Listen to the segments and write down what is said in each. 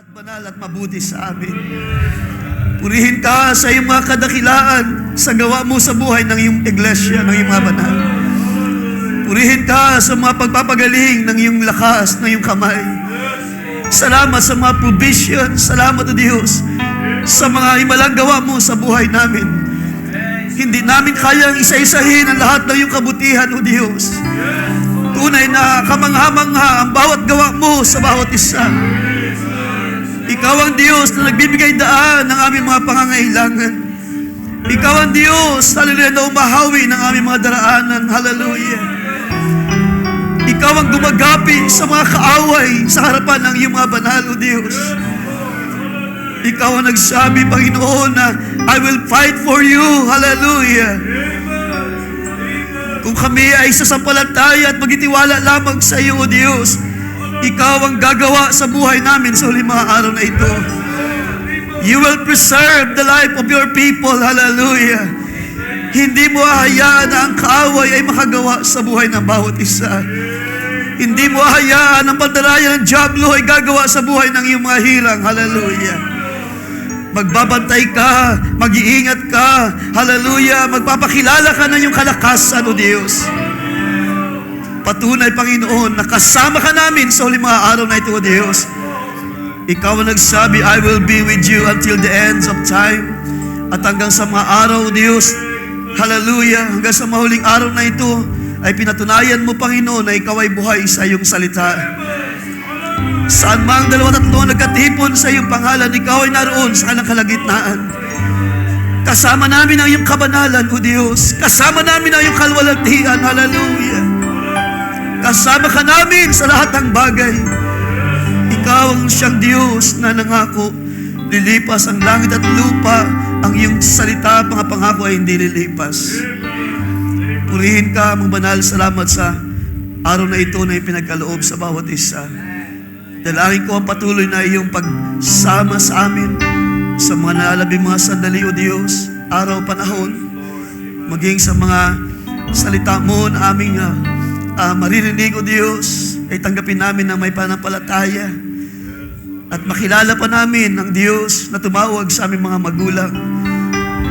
at banal at mabuti sa amin. Purihin ka sa iyong mga kadakilaan sa gawa mo sa buhay ng iyong iglesia, ng iyong mga banal. Purihin ka sa mga pagpapagaling ng iyong lakas, ng iyong kamay. Salamat sa mga provision. Salamat, O Diyos, sa mga himalang gawa mo sa buhay namin. Hindi namin kayang isa-isahin ang lahat ng iyong kabutihan, O Diyos. Tunay na kamangha-mangha ang bawat gawa mo sa bawat isa. Ikaw ang Diyos na nagbibigay daan ng aming mga pangangailangan. Ikaw ang Diyos, hallelujah, na umahawi ng aming mga daraanan. Hallelujah. Ikaw ang gumagapi sa mga kaaway sa harapan ng iyong mga banal, O Diyos. Ikaw ang nagsabi, Panginoon, na I will fight for you. Hallelujah. Kung kami ay sasampalataya at magtitiwala lamang sa iyo, O Diyos, ikaw ang gagawa sa buhay namin sa huling mga araw na ito. You will preserve the life of your people. Hallelujah. Hindi mo hahayaan na ang kaaway ay makagawa sa buhay ng bawat isa. Hindi mo hahayaan ang pandaraya ng diablo ay gagawa sa buhay ng iyong mga hirang. Hallelujah. Magbabantay ka, mag-iingat ka. Hallelujah. Magpapakilala ka ng iyong kalakasan, O Diyos. Patunay, Panginoon, na kasama ka namin sa huling mga araw na ito, O Diyos. Ikaw ang nagsabi, I will be with you until the ends of time. At hanggang sa mga araw, O Diyos, hallelujah, hanggang sa mahuling araw na ito, ay pinatunayan mo, Panginoon, na ikaw ay buhay sa iyong salita. Saan mang dalawa tatlo nagkatipon sa iyong pangalan, ikaw ay naroon sa kanilang kalagitnaan. Kasama namin ang iyong kabanalan, O Diyos. Kasama namin ang iyong kalwalhatian. Hallelujah. Kasama ka namin sa lahat ng bagay. Ikaw ang siyang Diyos na nangako, lilipas ang langit at lupa, ang iyong salita, mga pangako ay hindi lilipas. Purihin ka, mga banal, salamat sa araw na ito na ipinagkaloob sa bawat isa. Dalangin ko ang patuloy na iyong pagsama sa amin sa mga nalalabing mga sandali, O Diyos, araw, panahon, maging sa mga salita mo na aming maririnig, O Diyos, ay tanggapin namin na may panampalataya at makilala pa namin ang Diyos na tumawag sa aming mga magulang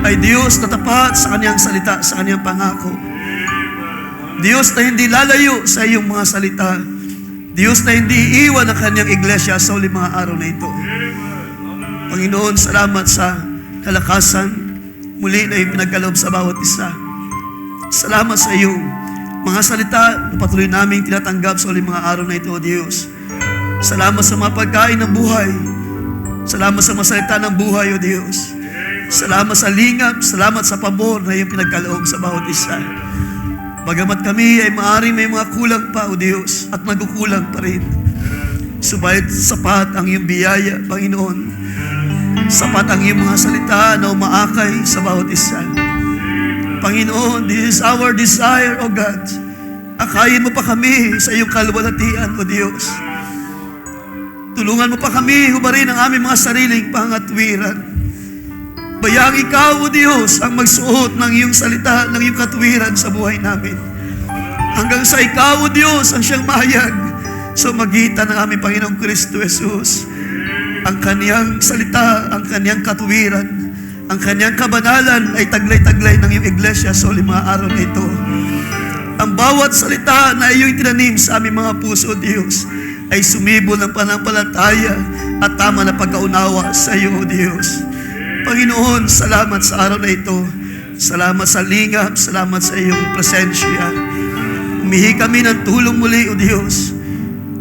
ay Diyos na tapat sa Kanyang salita, sa Kanyang pangako. Diyos na hindi lalayo sa iyong mga salita. Diyos na hindi iwan ang Kanyang iglesia sa huling mga araw na ito. Panginoon, salamat sa kalakasan muli na ipinagkaloob sa bawat isa. Salamat sa iyong mga salita na patuloy naming tinatanggap sa huling mga araw na ito, O Diyos. Salamat sa mga pagkain ng buhay. Salamat sa mga salita ng buhay, O Diyos. Salamat sa lingap, salamat sa pabor na iyong pinagkaloob sa bawat isa. Bagamat kami ay maaaring may mga kulang pa, O Diyos, at magkukulang pa rin. Subalit sapat ang iyong biyaya, Panginoon. Sapat ang iyong mga salita na umaakay sa bawat isa. Panginoon, this is our desire, O God. Akayin mo pa kami sa iyong kalwalhatian, O Diyos. Tulungan mo pa kami hubarin ang aming mga sariling pangatwiran. Bayang ikaw, O Diyos, ang magsuot ng iyong salita, ng iyong katwiran sa buhay namin. Hanggang sa ikaw, O Diyos, ang siyang mahayag sa magitan ng aming Panginoong Kristo Jesus. Ang kaniyang salita, ang kaniyang katwiran, ang kanyang kabanalan ay taglay-taglay ng iyong iglesia sa huling mga araw na ito. Ang bawat salita na iyong tinanim sa aming mga puso, Diyos, ay sumibol ng panampalataya at tama na pagkaunawa sa iyo, Diyos. Panginoon, salamat sa araw na ito. Salamat sa lingap, salamat sa iyong presensya. Humihi kami ng tulong muli, O Diyos,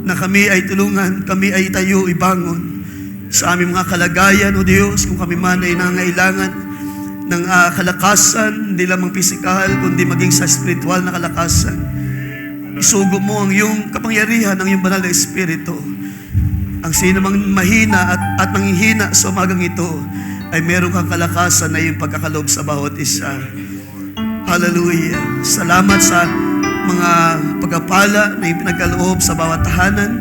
na kami ay tulungan, kami ay tayo ibangon sa aming mga kalagayan, O Diyos, kung kami man ay nangailangan ng kalakasan, hindi lamang pisikal, kundi maging sa spiritual na kalakasan. Isugo mo ang iyong kapangyarihan, ang iyong banal na Espiritu. Ang sino mang mahina at manghihina sa umagang ito, ay meron kang kalakasan na iyong pagkakaloob sa bawat isa. Hallelujah. Salamat sa mga pagpapala na iyong pinagkaloob sa bawat tahanan.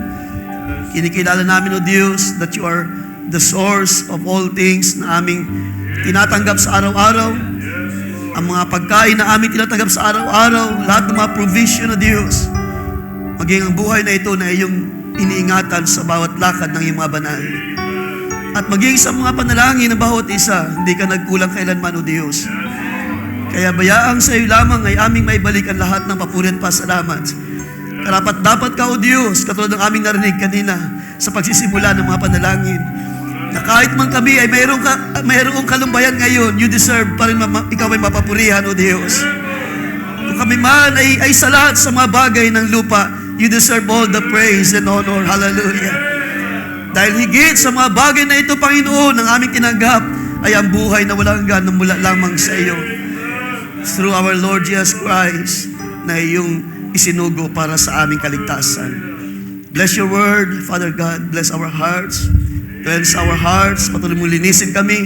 Kinikilala namin, O Diyos, that you are the source of all things na aming tinatanggap sa araw-araw. Ang mga pagkain na aming tinatanggap sa araw-araw, lahat ng mga provision, O Diyos, maging ang buhay na ito na iyong iniingatan sa bawat lakad ng iyong mga banal. At maging sa mga panalangin ng bawat isa, hindi ka nagkulang kailanman, O Diyos. Kaya bayaang sa iyo lamang ay aming maibalik ang lahat ng papuri at pasalamat. Karapat dapat ka, O Diyos, katulad ng aming narinig kanina sa pagsisimula ng mga panalangin, na kahit man kami ay mayroong kalumbayan ngayon, you deserve pa rin ikaw ay mapapurihan, O Diyos. Kung kami man ay sa lahat sa mga bagay ng lupa, you deserve all the praise and honor. Hallelujah. Dahil higit sa mga bagay na ito, Panginoon, ang aming tinanggap ay ang buhay na walang hanggan na mula lamang sa iyo. Through our Lord Jesus Christ na iyong isinugo para sa aming kaligtasan. Bless your word, Father God. Bless our hearts. Cleanse our hearts. Patuloy mo linisin kami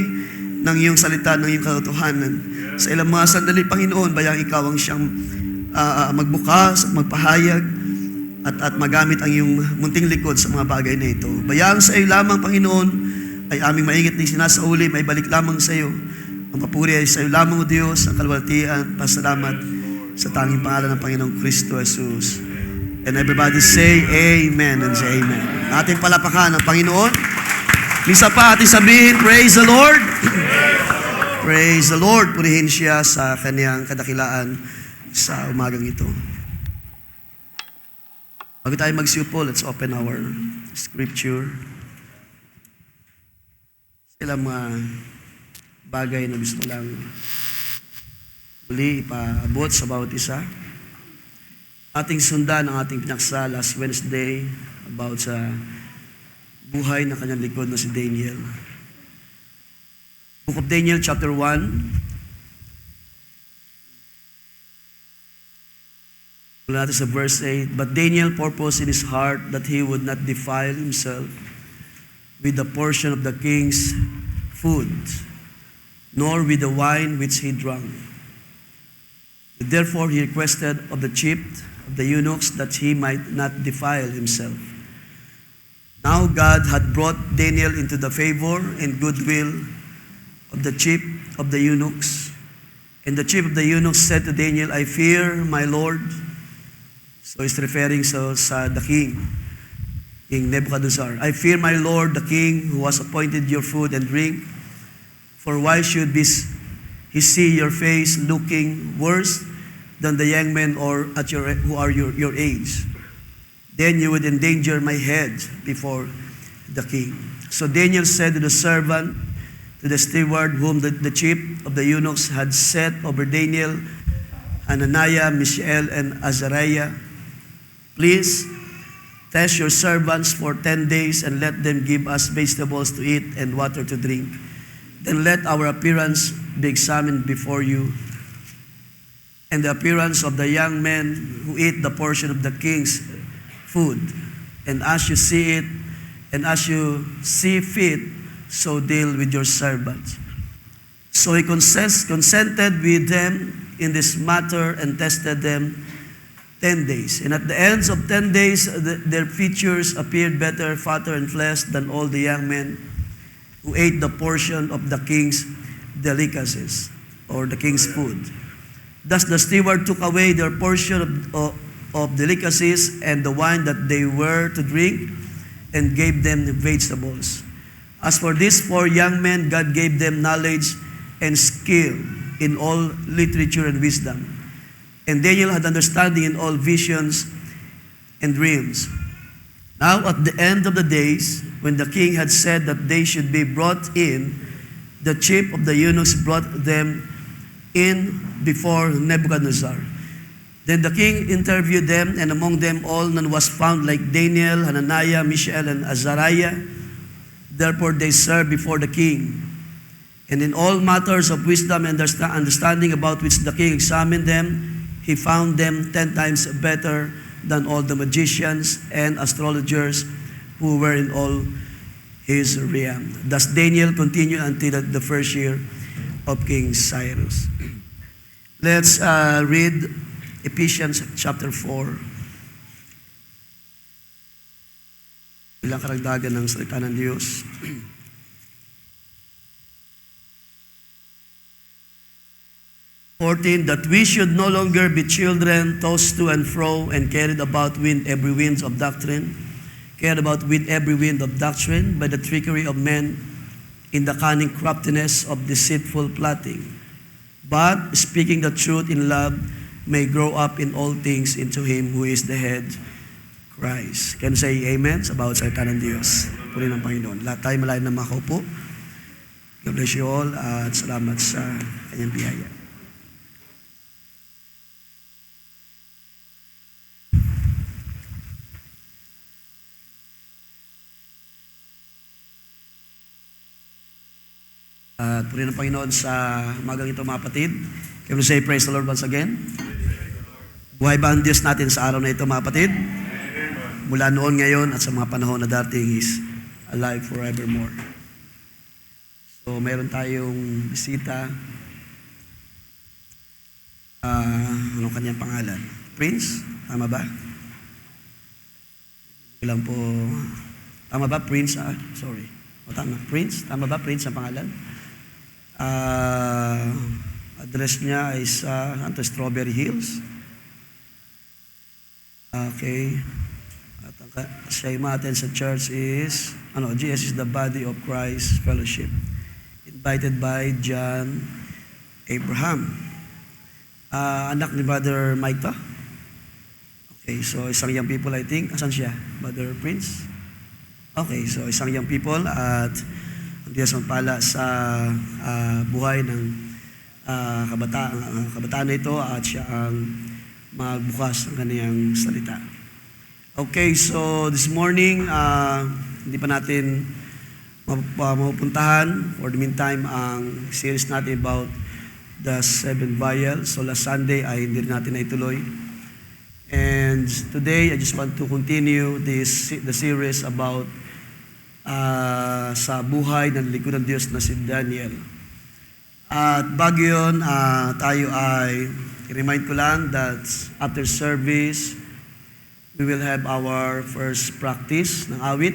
ng iyong salita, ng iyong katotohanan. Sa ilang mga sandali, Panginoon, bayang ikaw ang siyang magbukas at magpahayag at magamit ang iyong munting likod sa mga bagay na ito. Bayang sa iyo lamang, Panginoon, ay aming maingit na sinasauli, may balik lamang sa iyo. Ang papuri ay sa iyo lamang, O Diyos, ang kalwaltian, pasalamat sa tanging pangalan ng Panginoong Kristo Jesus. And everybody say Amen and say Amen. Ating palapakan ang Panginoon. Misa pa ating sabihin, praise the Lord. Praise the Lord. Purihin siya sa kaniyang kadakilaan sa umagang ito. Bago tayo magsiupo, let's open our scripture. Ilang mga bagay na gusto lang muli ipaabot sa bawat isa. Ating sundan ang ating pinaksa last Wednesday about sa buhay ng kanyang likod na si Daniel. Book of Daniel chapter 1. Mula natin sa verse 8, But Daniel purposed in his heart that he would not defile himself with the portion of the king's food, nor with the wine which he drank. Therefore he requested of the chief of the eunuchs that he might not defile himself. Now God had brought Daniel into the favor and goodwill of the chief of the eunuchs. And the chief of the eunuchs said to Daniel, I fear my Lord. So he's referring sa the king, King Nebuchadnezzar. I fear my Lord, the king, who has appointed your food and drink. For why should he see your face looking worse than the young men who are your age? Then you would endanger my head before the king. So Daniel said to the servant, to the steward whom the chief of the eunuchs had set over Daniel, Hananiah, Mishael, and Azariah, Please test your servants for 10 days and let them give us vegetables to eat and water to drink. Then let our appearance be examined before you, and the appearance of the young men who eat the portion of the king's food. And as you see it, and as you see fit, so deal with your servants. So he consented with them in this matter and tested them 10 days. And at the ends of 10 days, their features appeared better, fatter, and flesh than all the young men who ate the portion of the king's delicacies, or the king's food. Thus the steward took away their portion of delicacies and the wine that they were to drink, and gave them vegetables. As for these 4 young men, God gave them knowledge and skill in all literature and wisdom. And Daniel had understanding in all visions and dreams. Now at the end of the days, when the king had said that they should be brought in, the chief of the eunuchs brought them in before Nebuchadnezzar. Then the king interviewed them, and among them all none was found like Daniel, Hananiah, Mishael, and Azariah. Therefore they served before the king. And in all matters of wisdom and understanding about which the king examined them, he found them 10 times better than all the magicians and astrologers who were in all his realm. Thus Daniel continued until the first year of King Cyrus. Let's read Ephesians chapter 4. Ilang karagdagan ng salita ng Diyos. 14, that we should no longer be children tossed to and fro and carried about with every wind of doctrine by the trickery of men in the cunning craftiness of deceitful plotting, but speaking the truth in love may grow up in all things into Him who is the head, Christ. Can you say amen sa bawat salita ng Diyos? Purihin ng Panginoon. Lahat tayo malayo na makaupo. God bless you all at salamat sa kanyang biyaya. At purihin ng Panginoon sa umagang ito mga kapatid. Can we say praise the Lord once again? Buhay ba ang Diyos natin sa araw na ito mga kapatid? Mula noon, ngayon, at sa mga panahon na dating is alive forevermore. So, meron tayong bisita. Anong kanyang pangalan? Prince? Tama ba? Ilang po. Tama ba, Prince? Sorry. Tama. Prince? Tama ba, Prince ang pangalan? Address niya is Strawberry Hills. Okay. At siya yung ma-attend sa church is, GS is the Body of Christ Fellowship. Invited by John Abraham. Anak ni Brother Mike to? Okay, so isang young people I think. Asan siya? Brother Prince? Okay, so isang young people at ang Diyos magpala sa buhay ng kabataan na ito at siya ang magbukas ng kaniyang salita. Okay, so this morning, hindi pa natin mapupuntahan for the meantime ang series natin about the 7 vials. So last Sunday ay hindi natin naituloy. And today, I just want to continue the series about sa buhay ng lingkod ng Diyos na si Daniel. At bago yun, tayo ay i-remind ko lang that after service, we will have our first practice ng awit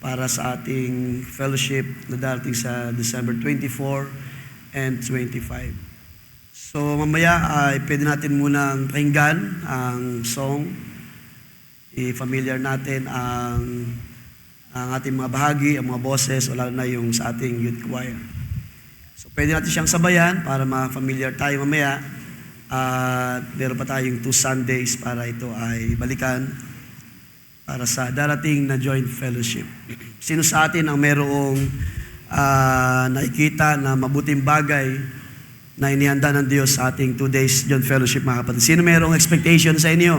para sa ating fellowship na darating sa December 24 and 25. So mamaya ay pwede natin munang pakinggan ang song. I-familiar natin ang ating mga bahagi, ang mga boses, o lalo na yung sa ating youth choir. So pwede natin siyang sabayan para ma-familiar tayo mamaya. At meron pa tayong 2 Sundays para ito ay balikan para sa darating na joint fellowship. Sino sa atin ang merong nakikita na mabuting bagay na inihanda ng Diyos sa ating 2 days joint fellowship mga kapatid? Sino merong expectation sa inyo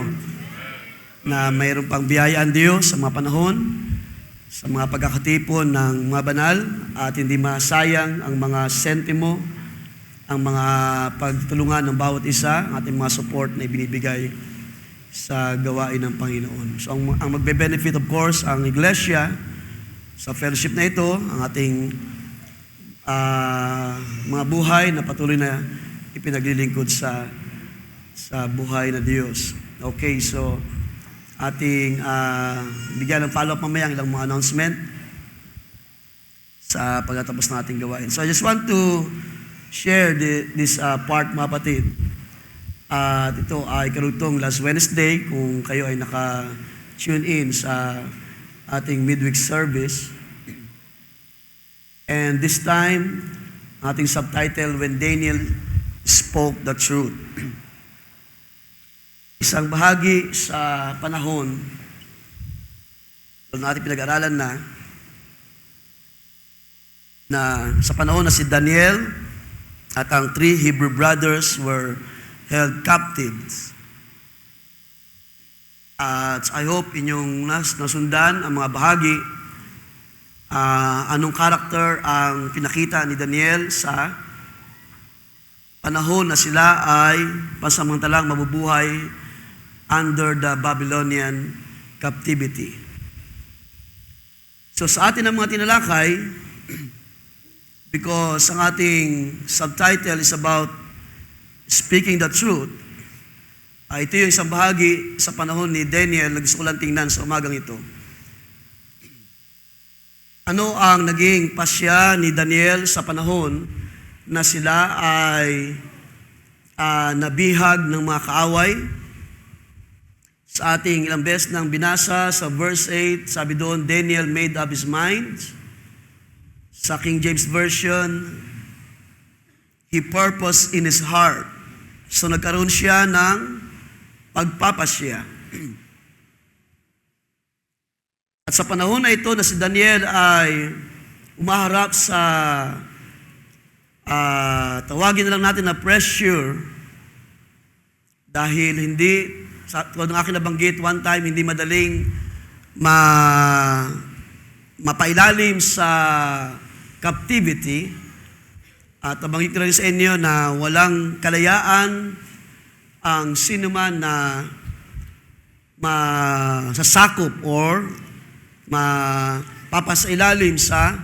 na mayroong pang biyaya ang Diyos sa mga panahon, sa mga pagkakatipon ng mga banal at hindi masayang ang mga sentimo, ang mga pagtulungan ng bawat isa, ang ating mga support na ibinibigay sa gawain ng Panginoon. So ang magbe-benefit of course ang iglesia sa fellowship na ito, ang ating mga buhay na patuloy na ipinaglilingkod sa buhay na Diyos. Okay, so ating bigyan ng follow-up mamaya ang ilang mga announcement sa pagtatapos ng ating gawain. So I just want to share this part mga kapatid. At ito ay karugtong last Wednesday kung kayo ay naka-tune in sa ating midweek service. And this time, ating subtitle, When Daniel Spoke the Truth. Isang bahagi sa panahon natin pinag-aralan na sa panahon na si Daniel at ang 3 Hebrew brothers were held captives. At I hope inyong nasundan ang mga bahagi anong karakter ang pinakita ni Daniel sa panahon na sila ay pansamantalang mabubuhay under the Babylonian captivity. So sa atin ang mga tinalakay, because ang ating subtitle is about speaking the truth, ito yung isang bahagi sa panahon ni Daniel na gusto ko lang tingnan sa umagang ito. Ano ang naging pasya ni Daniel sa panahon na sila ay nabihag ng mga kaaway? Sa ating ilang beses nang binasa sa verse 8, sabi doon, Daniel made up his mind. Sa King James Version, he purposed in his heart. So nagkaroon siya ng pagpapasya. At sa panahon na ito na si Daniel ay umaharap sa tawagin na lang natin na pressure dahil hindi, tulad ng aking nabanggit one time, hindi madaling mapailalim sa captivity. At nabanggit ko rin sa inyo na walang kalayaan ang sinuman na masasakop or mapapasailalim sa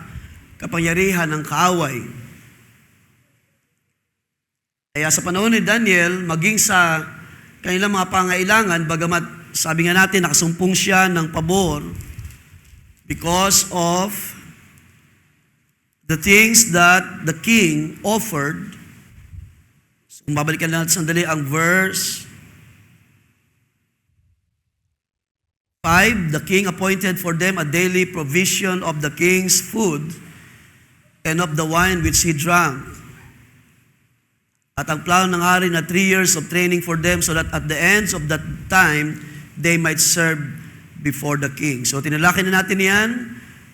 kapangyarihan ng kaaway. Kaya sa panahon ni Daniel, maging sa kanilang mga pangailangan, bagamat sabi nga natin, nakasumpong siya ng pabor because of the things that the king offered. So, kung babalikan natin sandali ang verse 5, the king appointed for them a daily provision of the king's food and of the wine which he drank. At ang plano ng hari na 3 years of training for them so that at the ends of that time, they might serve before the king. So tinalaki na natin yan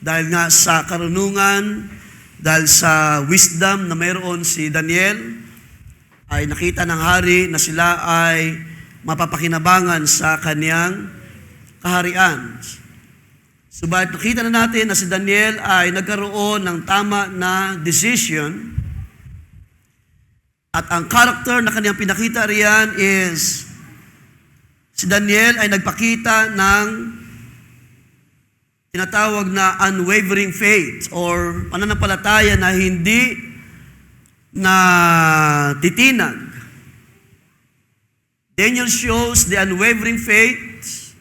dahil nga sa karunungan, dahil sa wisdom na mayroon si Daniel, ay nakita ng hari na sila ay mapapakinabangan sa kanyang kaharian. Subalit nakita na natin na si Daniel ay nagkaroon ng tama na decision. At ang character na kanyang pinakita riyan is, si Daniel ay nagpakita ng tinatawag na unwavering faith or pananampalataya na hindi na titinag. Daniel shows the unwavering faith,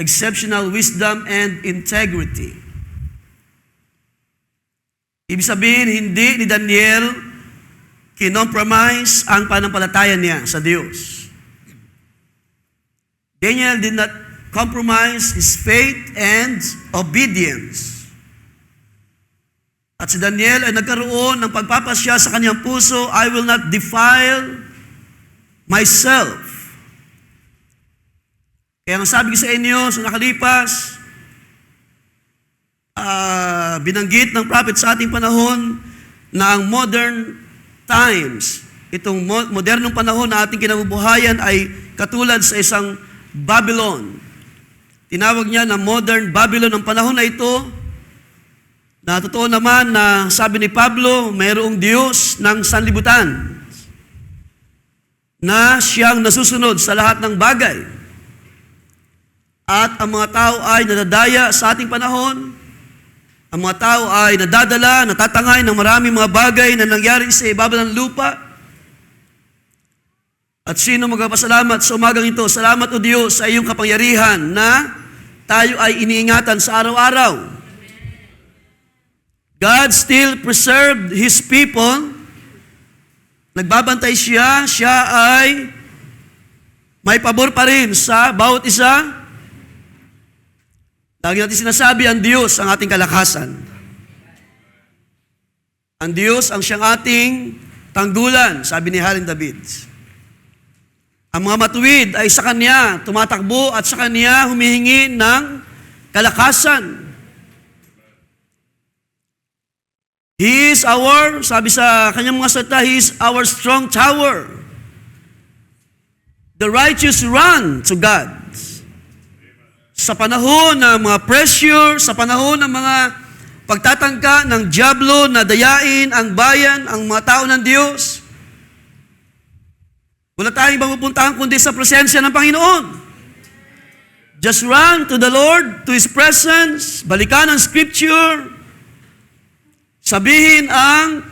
exceptional wisdom, and integrity. Ibig sabihin, hindi ni Daniel kinompromise ang pananampalataya niya sa Diyos. Daniel did not compromise his faith and obedience. At si Daniel ay nagkaroon ng pagpapasya sa kanyang puso, I will not defile myself. Kaya ang sabi ko sa inyo sa nakalipas, binanggit ng prophet sa ating panahon na ang modern times, itong modernong panahon na ating kinabubuhayan ay katulad sa isang Babylon. Tinawag niya na modern Babylon ang panahon na ito, na totoo naman na sabi ni Pablo, mayroong Diyos ng sanlibutan na siyang nasusunod sa lahat ng bagay. At ang mga tao ay nadadaya sa ating panahon. Ang mga tao ay nadadala, natatangay ng maraming mga bagay na nangyari sa ibabaw ng lupa. At sino magpapasalamat sa umagang ito? Salamat o Diyos sa iyong kapangyarihan na tayo ay iniingatan sa araw-araw. God still preserved His people. Nagbabantay siya ay may pabor pa rin sa bawat isa. Lagi natin sinasabi, ang Diyos ang ating kalakasan. Ang Diyos ang siyang ating tanggulan, sabi ni Haring David. Ang mga matuwid ay sa Kanya tumatakbo at sa Kanya humihingi ng kalakasan. He is our, sabi sa Kanyang mga salita, He is our strong tower. The righteous run to God. Sa panahon ng mga pressure, sa panahon ng mga pagtatangka ng dyablo na dayain ang bayan, ang mga tao ng Diyos, wala tayong ibang pupuntahan kundi sa presensya ng Panginoon. Just run to the Lord, to His presence, balikan ang Scripture, sabihin ang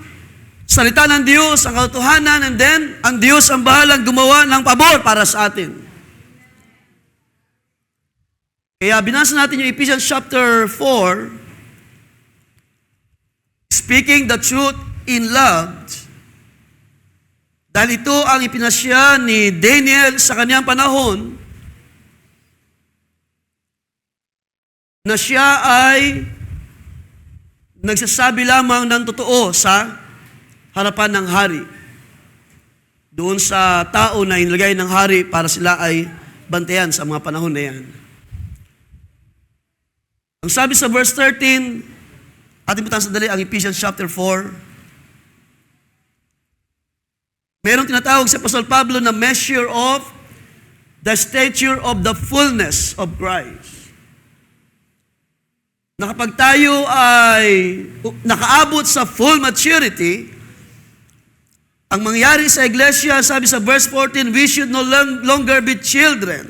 salita ng Diyos, ang katotohanan, and then ang Diyos ang bahalang gumawa ng pabor para sa atin. Kaya binasa natin yung Ephesians chapter 4, speaking the truth in love, dahil ito ang ipinasya ni Daniel sa kanyang panahon, na siya ay nagsasabi lamang ng totoo sa harapan ng hari. Doon sa tao na inilagay ng hari para sila ay bantayan sa mga panahon na yan. Ang sabi sa verse 13, ating butang sandali ang Ephesians chapter 4. Merong tinatawag si Apostol Pablo na measure of the stature of the fullness of Christ. Na kapag tayo ay nakaabot sa full maturity, ang mangyari sa iglesia, sabi sa verse 14, we should no longer be children.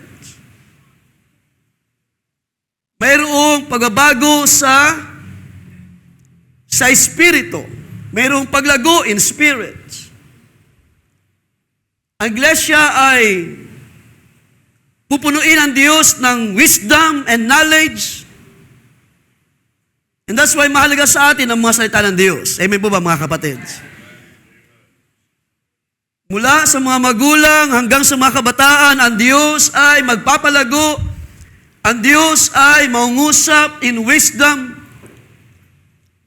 Mayroong pagbabago sa espiritu. Mayroong paglago in spirit. Ang iglesia ay pupunuin ang Diyos ng wisdom and knowledge. And that's why mahalaga sa atin ang mga salita ng Diyos. Amen po ba mga kapatid? Mula sa mga magulang hanggang sa mga kabataan, ang Diyos ay magpapalago. Ang Diyos ay maungusap in wisdom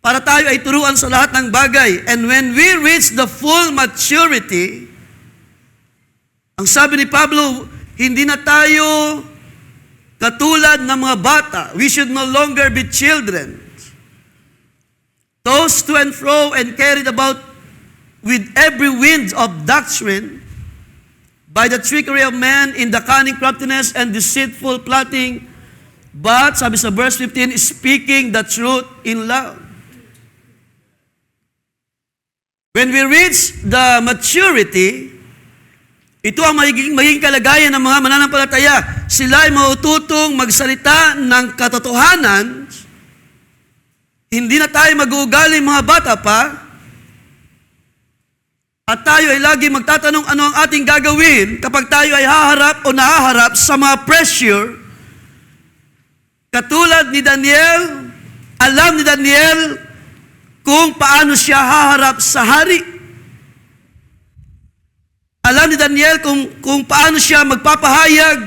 para tayo ay turuan sa lahat ng bagay. And when we reach the full maturity, ang sabi ni Pablo, hindi na tayo katulad ng mga bata. We should no longer be children, tossed to and fro and carried about with every wind of doctrine, by the trickery of man in the cunning craftiness and deceitful plotting, but, sabi sa verse 15, speaking the truth in love. When we reach the maturity, ito ang magiging kalagayan ng mga mananampalataya. Sila ay maututong magsalita ng katotohanan. Hindi na tayo mag-uugali mga bata pa. At tayo ay lagi magtatanong ano ang ating gagawin kapag tayo ay haharap o nahaharap sa mga pressure. Katulad ni Daniel, alam ni Daniel kung paano siya haharap sa hari. Alam ni Daniel kung paano siya magpapahayag,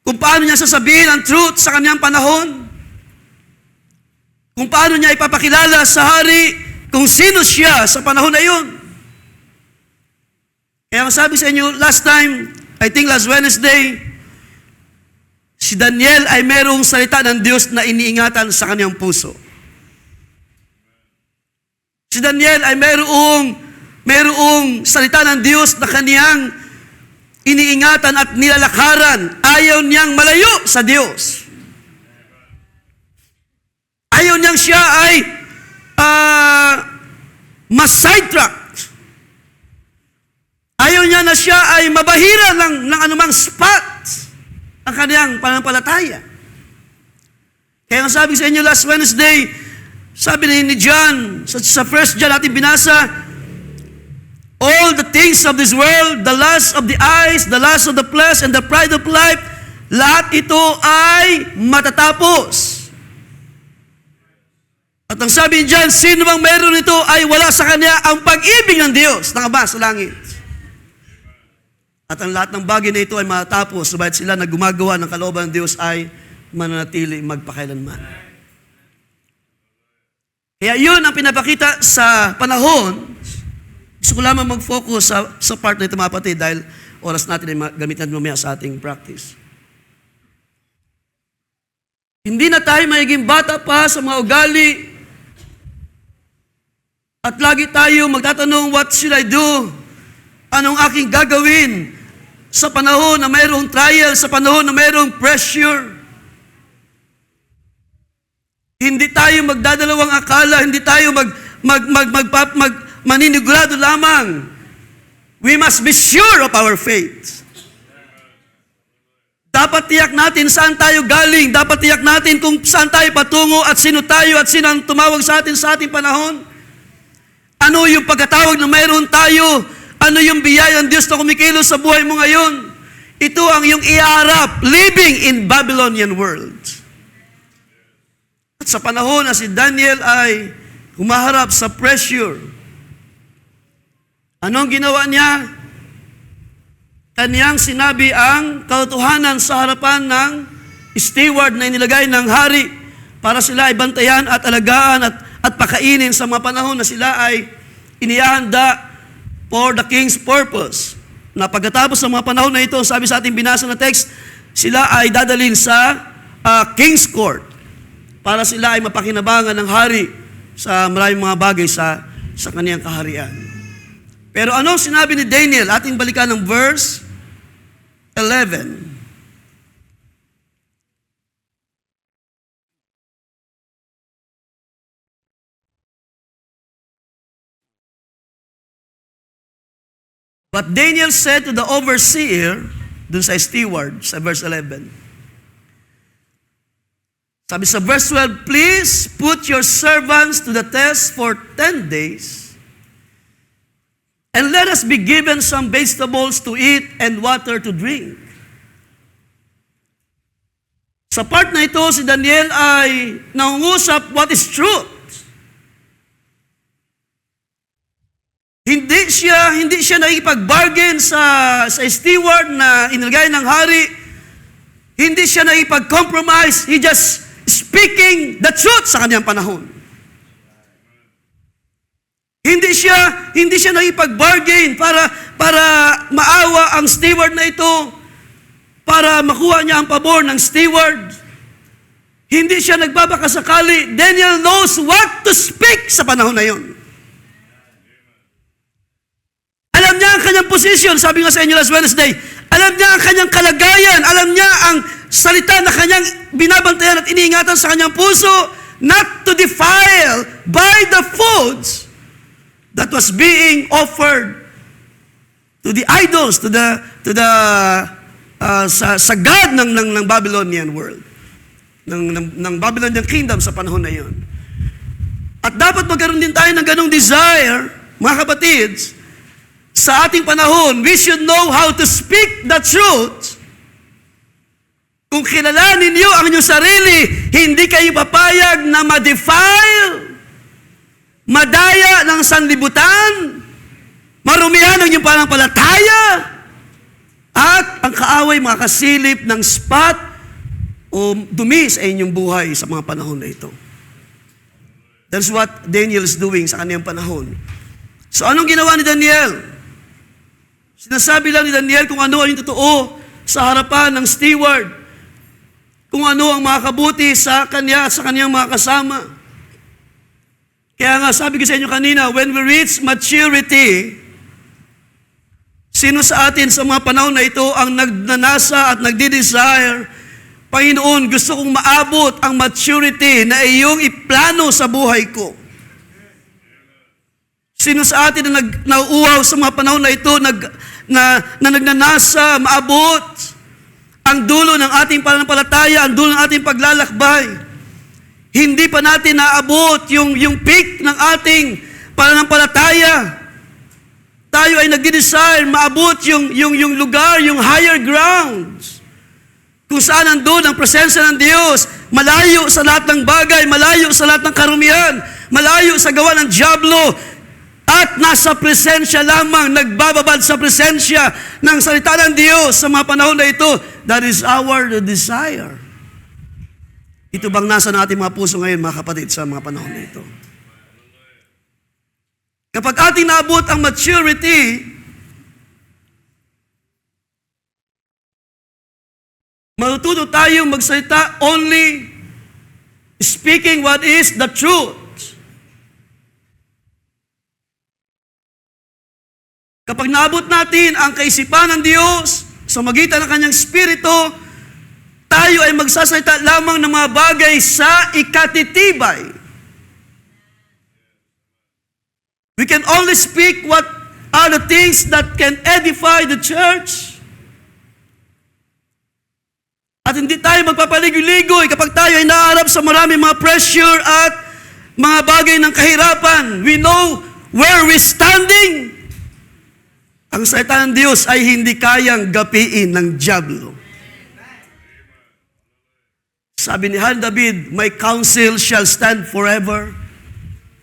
kung paano niya sasabihin ang truth sa kanyang panahon, kung paano niya ipapakilala sa hari kung sino siya sa panahon na yun. Kaya ang sabi sa inyo, last time, I think last Wednesday, si Daniel ay merong salita ng Diyos na iniingatan sa kanyang puso. Si Daniel ay merong salita ng Diyos na kaniyang iniingatan at nilalakaran. Ayaw niyang malayo sa Diyos. Ayaw niyang siya ay mas-sidetracked. Ayaw niya na siya ay mabahira ng anumang spot ang kaniyang pananampalataya. Kaya ang sabi sa inyo last Wednesday, sabi ni John, sa 1 John natin binasa, all the things of this world, the lust of the eyes, the lust of the flesh, and the pride of life, lahat ito ay matatapos. At ang sabi ni John, sino bang meron ito ay wala sa kanya ang pag-ibig ng Diyos, ng Ama sa langit. At ang lahat ng bagay na ito ay matatapos, subalit sila na gumagawa ng kalooban ng Diyos ay mananatili magpakailanman. Kaya yun ang pinapakita sa panahon. Gusto ko lamang mag-focus sa part na ito mga kapatid dahil oras natin ay gamitan mamaya sa ating practice. Hindi na tayo magiging bata pa sa mga ugali at lagi tayo magtatanong, what should I do? Anong aking gagawin sa panahon na mayroong trial, sa panahon na mayroong pressure? Hindi tayo magdadalawang akala, hindi tayo maninigurado lamang. We must be sure of our faith. Dapat tiyak natin saan tayo galing. Dapat tiyak natin kung saan tayo patungo at sino tayo at sino ang tumawag sa atin sa ating panahon. Ano yung pagkatawag na mayroon tayo? Ano yung biyaya ng Diyos na kumikilos sa buhay mo ngayon? Ito ang yung iharap, living in Babylonian world. At sa panahon na si Daniel ay humaharap sa pressure, anong ginawa niya? Kaniyang sinabi ang katotohanan sa harapan ng steward na inilagay ng hari para sila ay bantayan at alagaan at pakainin sa mga panahon na sila ay inihahanda for the king's purpose. Na pagkatapos ng mga panahon na ito, sabi sa ating binasa na text, sila ay dadalhin sa king's court para sila ay mapakinabangan ng hari sa maraming mga bagay sa kaniyang kaharian. Pero ano sinabi ni Daniel? Ating balikan ng verse 11. But Daniel said to the overseer, dun sa steward, sa verse 11. Sabi sa verse 12, please put your servants to the test for 10 days, and let us be given some vegetables to eat and water to drink. Sa part na ito, si Daniel ay nangungusap what is truth. Hindi siya nakipag-bargain sa steward na inilagay ng hari. Hindi siya nakipag-compromise. He just speaking the truth sa kanyang panahon. Hindi siya nakipag-bargain para maawa ang steward na ito, para makuha niya ang pabor ng steward. Hindi siya nagbabakasakali. Daniel knows what to speak sa panahon na yon. Alam niya ang kanyang position, sabi nga sa inyo last Wednesday. Alam niya ang kanyang kalagayan. Alam niya ang salita na kanyang binabantayan at iniingatan sa kanyang puso, not to defile by the foods that was being offered to the idols, sa God ng Babylonian world, ng Babylonian kingdom sa panahon na yon. At dapat magkaroon din tayo ng ganong desire, mga kapatids. Sa ating panahon, we should know how to speak the truth. Kung kilalanin niyo ang inyong sarili, hindi kayo papayag na ma-defile, madaya ng sanlibutan, marumihan ang inyong pananampalataya, at ang kaaway makasilip ng spot o dumi sa inyong buhay sa mga panahon na ito. That's what Daniel is doing sa kanyang panahon. So anong ginawa ni Daniel? Sinasabi lang ni Daniel kung ano ang totoo sa harapan ng steward. Kung ano ang makakabuti sa kanya at sa kanyang mga kasama. Kaya nga, sabi ko sa inyo kanina, when we reach maturity, sino sa atin sa mga panahon na ito ang nagnanasa at nagdi-desire, Panginoon, gusto kong maabot ang maturity na iyong iplano sa buhay ko. Sino sa atin na nauuhaw sa mga panahon na ito, na nagnanasa, maabot ang dulo ng ating pananampalataya, ang dulo ng ating paglalakbay. Hindi pa natin naabot yung peak ng ating pananampalataya. Tayo ay nagdi-desire maabot yung lugar, yung higher grounds, kung saan nandun ang presensya ng Diyos, malayo sa lahat ng bagay, malayo sa lahat ng karumihan, malayo sa gawa ng dyablo, at nasa presensya lamang, nagbababad sa presensya ng salita ng Diyos sa mga panahon na ito. That is our desire. Ito bang nasa natin mga puso ngayon, mga kapatid, sa mga panahon na ito? Kapag ating naabot ang maturity, matututo tayong magsalita only speaking what is the truth. Kapag naabot natin ang kaisipan ng Diyos sa magitan ng Kanyang Espiritu, tayo ay magsasalita lamang ng mga bagay sa ikatitibay. We can only speak what are the things that can edify the church. At hindi tayo magpapaligoy-ligoy kapag tayo ay naarap sa maraming mga pressure at mga bagay ng kahirapan. We know where we're standing. Ang salita ng Diyos ay hindi kayang gapiin ng dyablo. Sabi ni Han David, my counsel shall stand forever.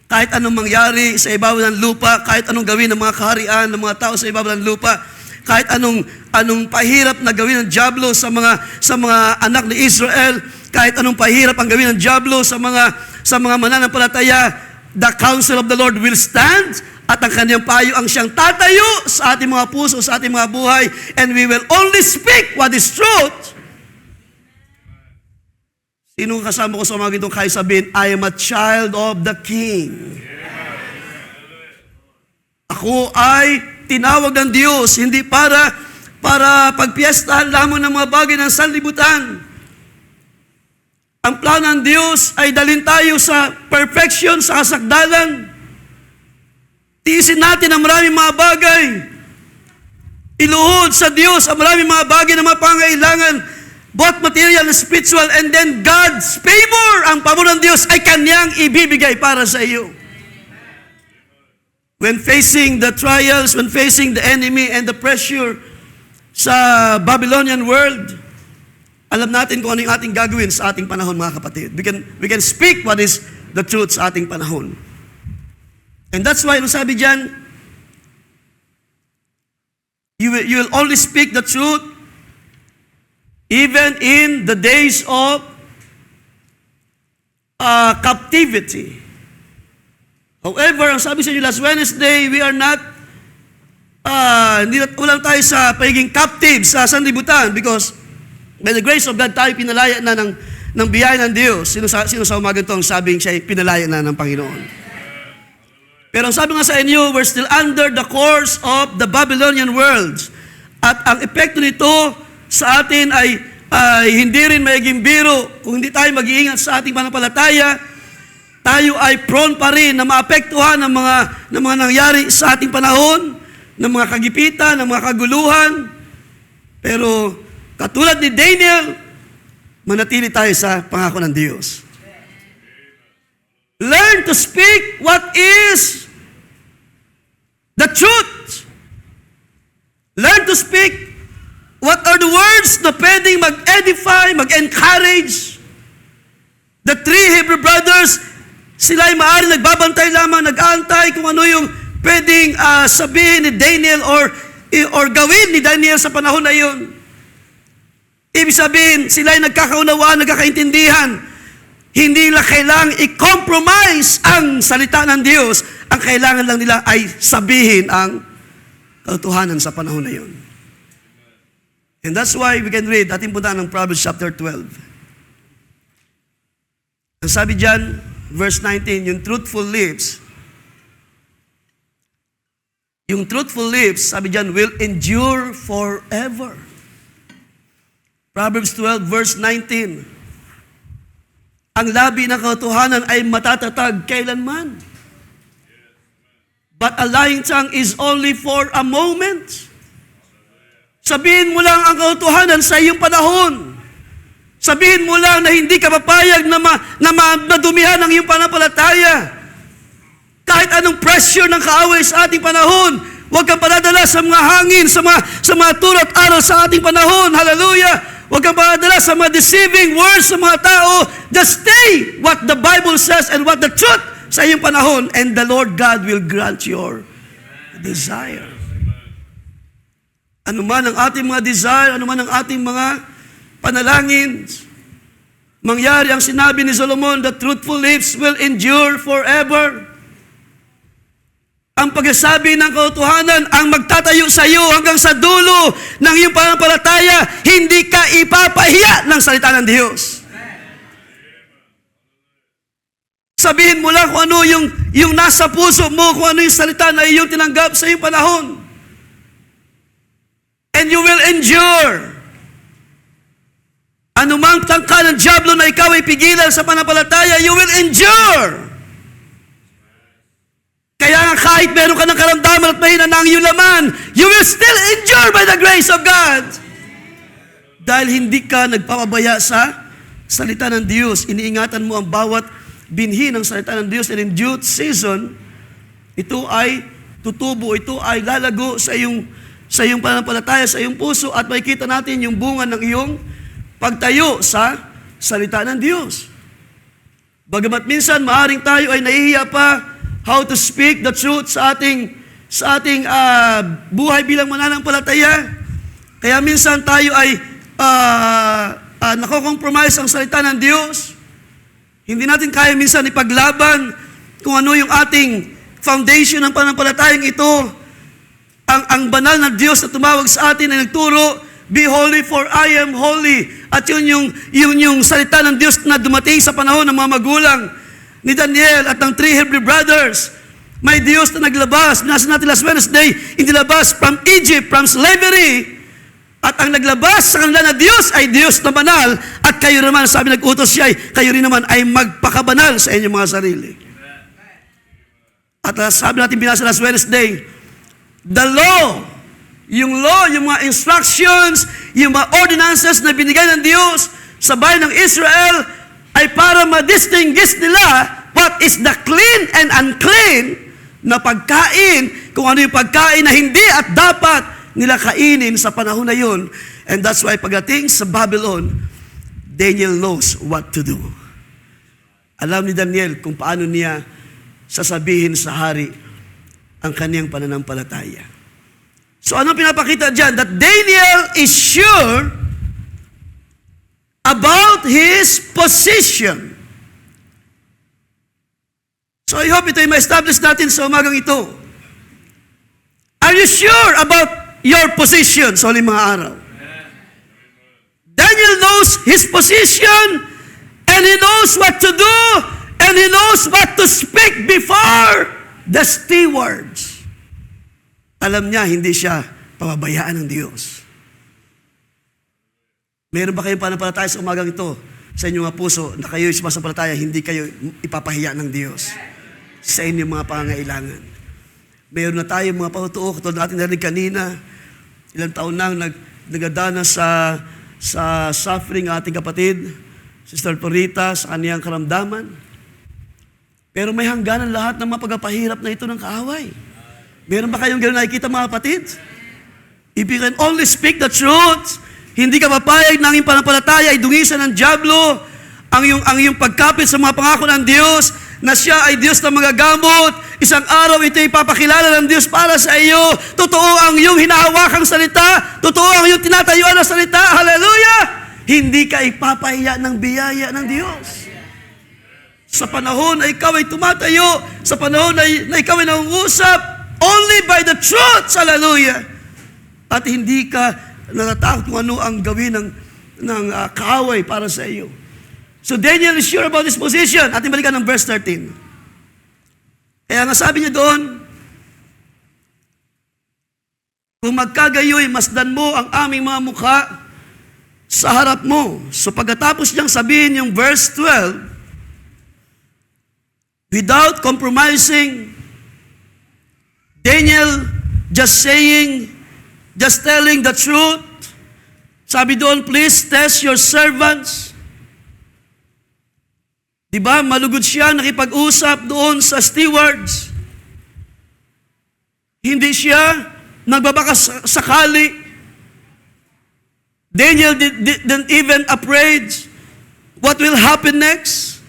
Kahit anong mangyari sa ibabaw ng lupa, kahit anong gawin ng mga kaharian, ng mga tao sa ibabaw ng lupa, kahit anong anong pahirap na gawin ng dyablo sa mga anak ni Israel, kahit anong pahirap ang gawin ng dyablo sa mga mananampalataya, the counsel of the Lord will stand, at ang kanyang payo ang siyang tatayo sa ating mga puso, sa ating mga buhay, and we will only speak what is truth. Sino kasama ko sa mga gitong kaya sabihin, I am a child of the King. Ako ay tinawag ng Diyos, hindi para pagpiestahan lamang ng mga bagay ng sanlibutan. Ang plano ng Diyos ay dalhin tayo sa perfection, sa kasagdalan. Tiisin natin ang maraming mga bagay. Iluhod sa Diyos ang maraming mga bagay na mga pangailangan, both material and spiritual, and then God's favor, ang pabor ng Diyos ay kanyang ibibigay para sa iyo. When facing the trials, when facing the enemy and the pressure sa Babylonian world, alam natin kung ano yung ating gagawin sa ating panahon, mga kapatid. We can speak what is the truth sa ating panahon. And that's why, ano sabi dyan, you will only speak the truth even in the days of captivity. However, ang sabi sa inyo last Wednesday, we are not, wala tayo sa pagiging captive sa sanlibutan, because by the grace of God, tayo pinalaya na ng biyaya ng Diyos. Sino sa umaga itong sabing siya pinalaya na ng Panginoon? Pero ang sabi nga sa inyo, we're still under the course of the Babylonian world. At ang epekto nito sa atin ay hindi rin magiging biro. Kung hindi tayo mag-iingat sa ating panampalataya, tayo ay prone pa rin na maapektuhan ng mga nangyari sa ating panahon, ng mga kagipitan, ng mga kaguluhan. Pero katulad ni Daniel, manatili tayo sa pangako ng Diyos. Learn to speak what is the truth. Learn to speak what are the words na pwedeng mag-edify, mag-encourage. The three Hebrew brothers, sila ay maaari nagbabantay lamang, nag-aantay kung ano yung pwedeng sabihin ni Daniel or gawin ni Daniel sa panahon na yun. Ibig sabihin, sila ay nagkakaunawaan, nagkakaintindihan. Hindi nila kailangang i-compromise ang salita ng Diyos. Ang kailangan lang nila ay sabihin ang katotohanan sa panahon na yun. And that's why we can read, ating puntaan ng Proverbs chapter 12. Ang sabi dyan, verse 19, yung truthful lips, sabi dyan, will endure forever. Proverbs 12, verse 19, ang labi ng katotohanan ay matatatag kailanman. But a lying tongue is only for a moment. Sabihin mo lang ang katotohanan sa iyong panahon. Sabihin mo lang na hindi ka papayag na madumihan ang iyong panampalataya. Kahit anong pressure ng kaaway sa ating panahon, huwag kang padadala sa mga hangin, sa mga tulot araw sa ating panahon. Hallelujah! Huwag kang padadala sa mga deceiving words sa mga tao. Just stay what the Bible says and what the truth sa iyong panahon, and the Lord God will grant your desire. Ano man ang ating mga desire, ano man ang ating mga panalangin, mangyari ang sinabi ni Solomon, the truthful lips will endure forever. Ang pagsasabi ng katotohanan ang magtatayo sa iyo hanggang sa dulo ng iyong pananampalataya. Hindi ka ipapahiya ng salita ng Diyos. Sabihin mo lang kung ano yung nasa puso mo, kung ano yung salita na iyong tinanggap sa iyong panahon. And you will endure. Anumang tangka ng dyablo na ikaw ay pigilan sa panampalataya, you will endure. Kaya nga kahit meron ka ng karamdaman at mahina na ang iyong laman, you will still endure by the grace of God. Dahil hindi ka nagpapabaya sa salita ng Diyos. Iniingatan mo ang bawat binhi ng salita ng Diyos, and in due season, ito ay tutubo, ito ay lalago sa iyong pananampalataya, sa iyong puso, at makikita natin yung bunga ng iyong pagtayo sa salita ng Diyos. Bagamat minsan maaring tayo ay nahihiya pa how to speak the truth sa ating buhay bilang mananampalataya, Kaya minsan tayo ay nako-compromise ang salita ng Diyos. Hindi natin kaya minsan ipaglaban kung ano yung ating foundation ng pananampalatayang ito. Ang banal na Diyos na tumawag sa atin ay nagturo, be holy for I am holy. At yun yung salita ng Diyos na dumating sa panahon ng mga magulang ni Daniel at ng 3 Hebrew brothers. May Diyos na naglabas, binasa natin last Wednesday, inilabas from Egypt, from slavery. At ang naglabas sa kanila na Diyos ay Diyos na banal. At kayo naman, sabi nag-utos siya, kayo rin naman ay magpakabanal sa inyong mga sarili. At sabi natin, binasa last Wednesday, the law, yung mga instructions, yung mga ordinances na binigay ng Diyos sa bayan ng Israel ay para ma-distinguish nila what is the clean and unclean na pagkain, kung ano yung pagkain na hindi at dapat nila kainin sa panahon na yun. And that's why pagdating sa Babylon, Daniel knows what to do. Alam ni Daniel kung paano niya sasabihin sa hari ang kaniyang pananampalataya. So ano pinapakita dyan? That Daniel is sure about his position. So I hope ito ay ma-establish natin sa umagang ito. Are you sure about your position sa uling mga araw? Daniel knows his position, and he knows what to do, and he knows what to speak before the stewards. Alam niya, hindi siya pababayaan ng Diyos. Meron ba kayong pananampalataya sa umagang ito sa inyong mga puso na kayo sumasampalataya, hindi kayo ipapahiya ng Diyos sa inyong mga pangangailangan? Meron na tayo mga pautuo, katulad natin narinig kanina, ilang taon nang nagadana sa suffering ating kapatid, Sister Torita, sa kaniyang karamdaman. Pero may hangganan lahat ng mga pagpapahirap na ito ng kaaway. Meron ba kayong gano'n nakikita mga kapatid? If you can only speak the truth, hindi ka papayag na ang iyong pananampalataya ay dungisan ng dyablo, ang iyong pagkapit sa mga pangako ng Diyos, na siya ay Diyos na magagamot. Isang araw ito ipapakilala ng Diyos para sa iyo. Totoo ang iyong hinahawakang salita. Totoo ang iyong tinatayuan na salita. Hallelujah! Hindi ka ipapahiya ng biyaya ng Diyos. Sa panahon na ikaw ay tumatayo, sa panahon na ikaw ay nangungusap, only by the truth. Hallelujah! At hindi ka natatakot kung ano ang gawin ng kaaway para sa iyo. So Daniel is sure about his position. Ating balikan ng verse 13. Kaya nga sabi niya doon, kung magkagayoy, masdan mo ang aming mga mukha sa harap mo. So pagkatapos niyang sabihin yung verse 12, without compromising, Daniel just telling the truth. Sabi doon, please test your servants. Diba, malugod siya, nakipag-usap doon sa stewards. Hindi siya nagbabakas sakali. Daniel didn't even afraid what will happen next.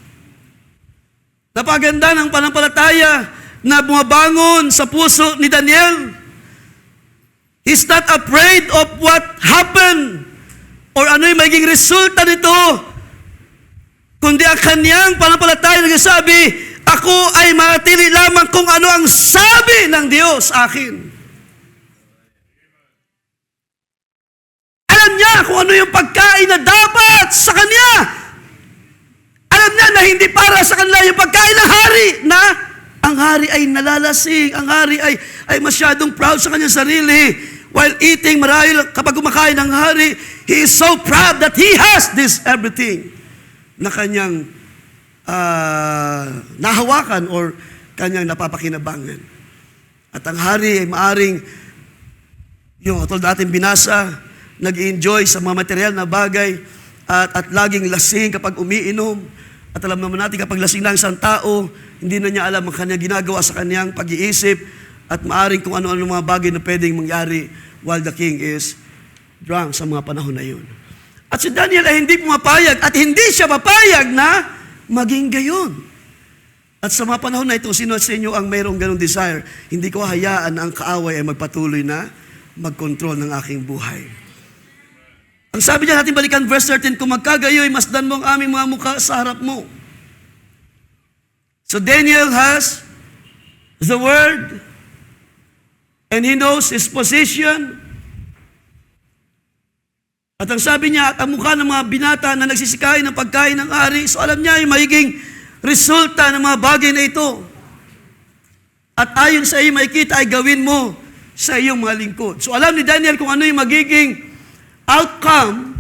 Napaganda ng panampalataya na bumabangon sa puso ni Daniel. He's not afraid of what happened or ano yung magiging resulta nito. Kundi ang kanyang panampalataya nagsasabi, ako ay manatili lamang kung ano ang sabi ng Diyos sa akin. Alam niya kung ano yung pagkain na dapat sa kanya. Alam niya na hindi para sa kanila yung pagkain ng hari, na ang hari ay nalalasing, ang hari ay masyadong proud sa kanyang sarili. While eating, marahil kapag kumakain ng hari, he is so proud that he has this everything na kanyang nahawakan or kanyang napapakinabangan. At ang hari ay maaring, yung katulad natin binasa, nag-enjoy sa mga material na bagay at laging lasing kapag umiinom. At alam naman natin kapag lasing na isang tao, hindi na niya alam ang kanyang ginagawa sa kanyang pag-iisip at maaring kung ano-ano mga bagay na pwedeng mangyari while the king is drunk sa mga panahon na yun. At si Daniel ay hindi pumapayag at hindi siya papayag na maging gayon. At sa mga panahon na ito, sino sa inyo ang mayroong ganong desire? Hindi ko hayaan na ang kaaway ay magpatuloy na mag-control ng aking buhay. Ang sabi niya natin balikan verse 13, kung magkagayoy, masdan mo ang aming mga mukha sa harap mo. So Daniel has the word, and he knows his position. At ang sabi niya, at ang mukha ng mga binata na nagsisikain ng pagkain ng ari, so alam niya yung magiging resulta ng mga bagay na ito. At ayon sa iyo makikita ay gawin mo sa iyong mga lingkod. So alam ni Daniel kung ano yung magiging outcome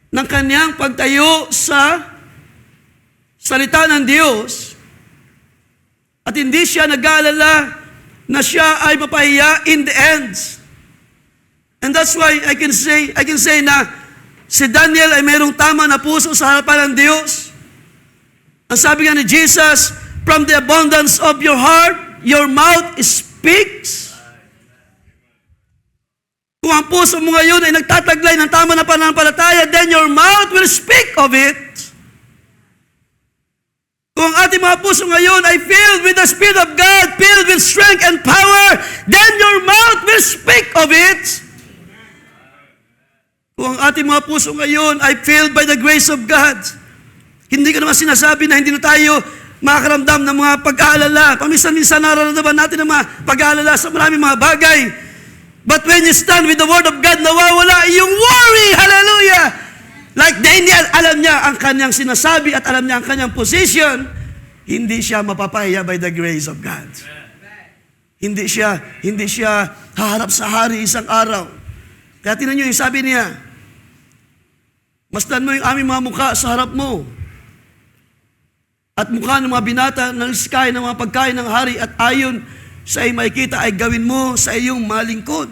ng kanyang pagtayo sa salita ng Diyos. At hindi siya nag-aalala na siya ay mapahiya in the ends. And that's why I can say na si Daniel ay mayroong tama na puso sa harapan ng Diyos. Ang sabi nga ni Jesus, from the abundance of your heart, your mouth speaks. Kung ang puso mo ngayon ay nagtataglay ng tama na pananampalataya, then your mouth will speak of it. Kung ang ating mga puso ngayon ay filled with the Spirit of God, filled with strength and power, then your mouth will speak of it. Kung ang ating mga puso ngayon ay filled by the grace of God, hindi ko naman sinasabi na hindi na tayo makakaramdam ng mga pag-aalala. Paminsan-minsan nararamdaman natin ng mga pag-aalala sa maraming mga bagay. But when you stand with the Word of God, nawawala yung worry. Hallelujah! Like Daniel, alam niya ang kanyang sinasabi at alam niya ang kanyang position. Hindi siya mapapahiya by the grace of God. Hindi siya haharap sa hari isang araw. Kaya tinan niyo yung sabi niya, masdan mo yung aming mga mukha sa harap mo. At mukha ng mga binata ng iskay ng mga pagkain ng hari at ayon sa iyong makikita ay gawin mo sa iyong malingkod.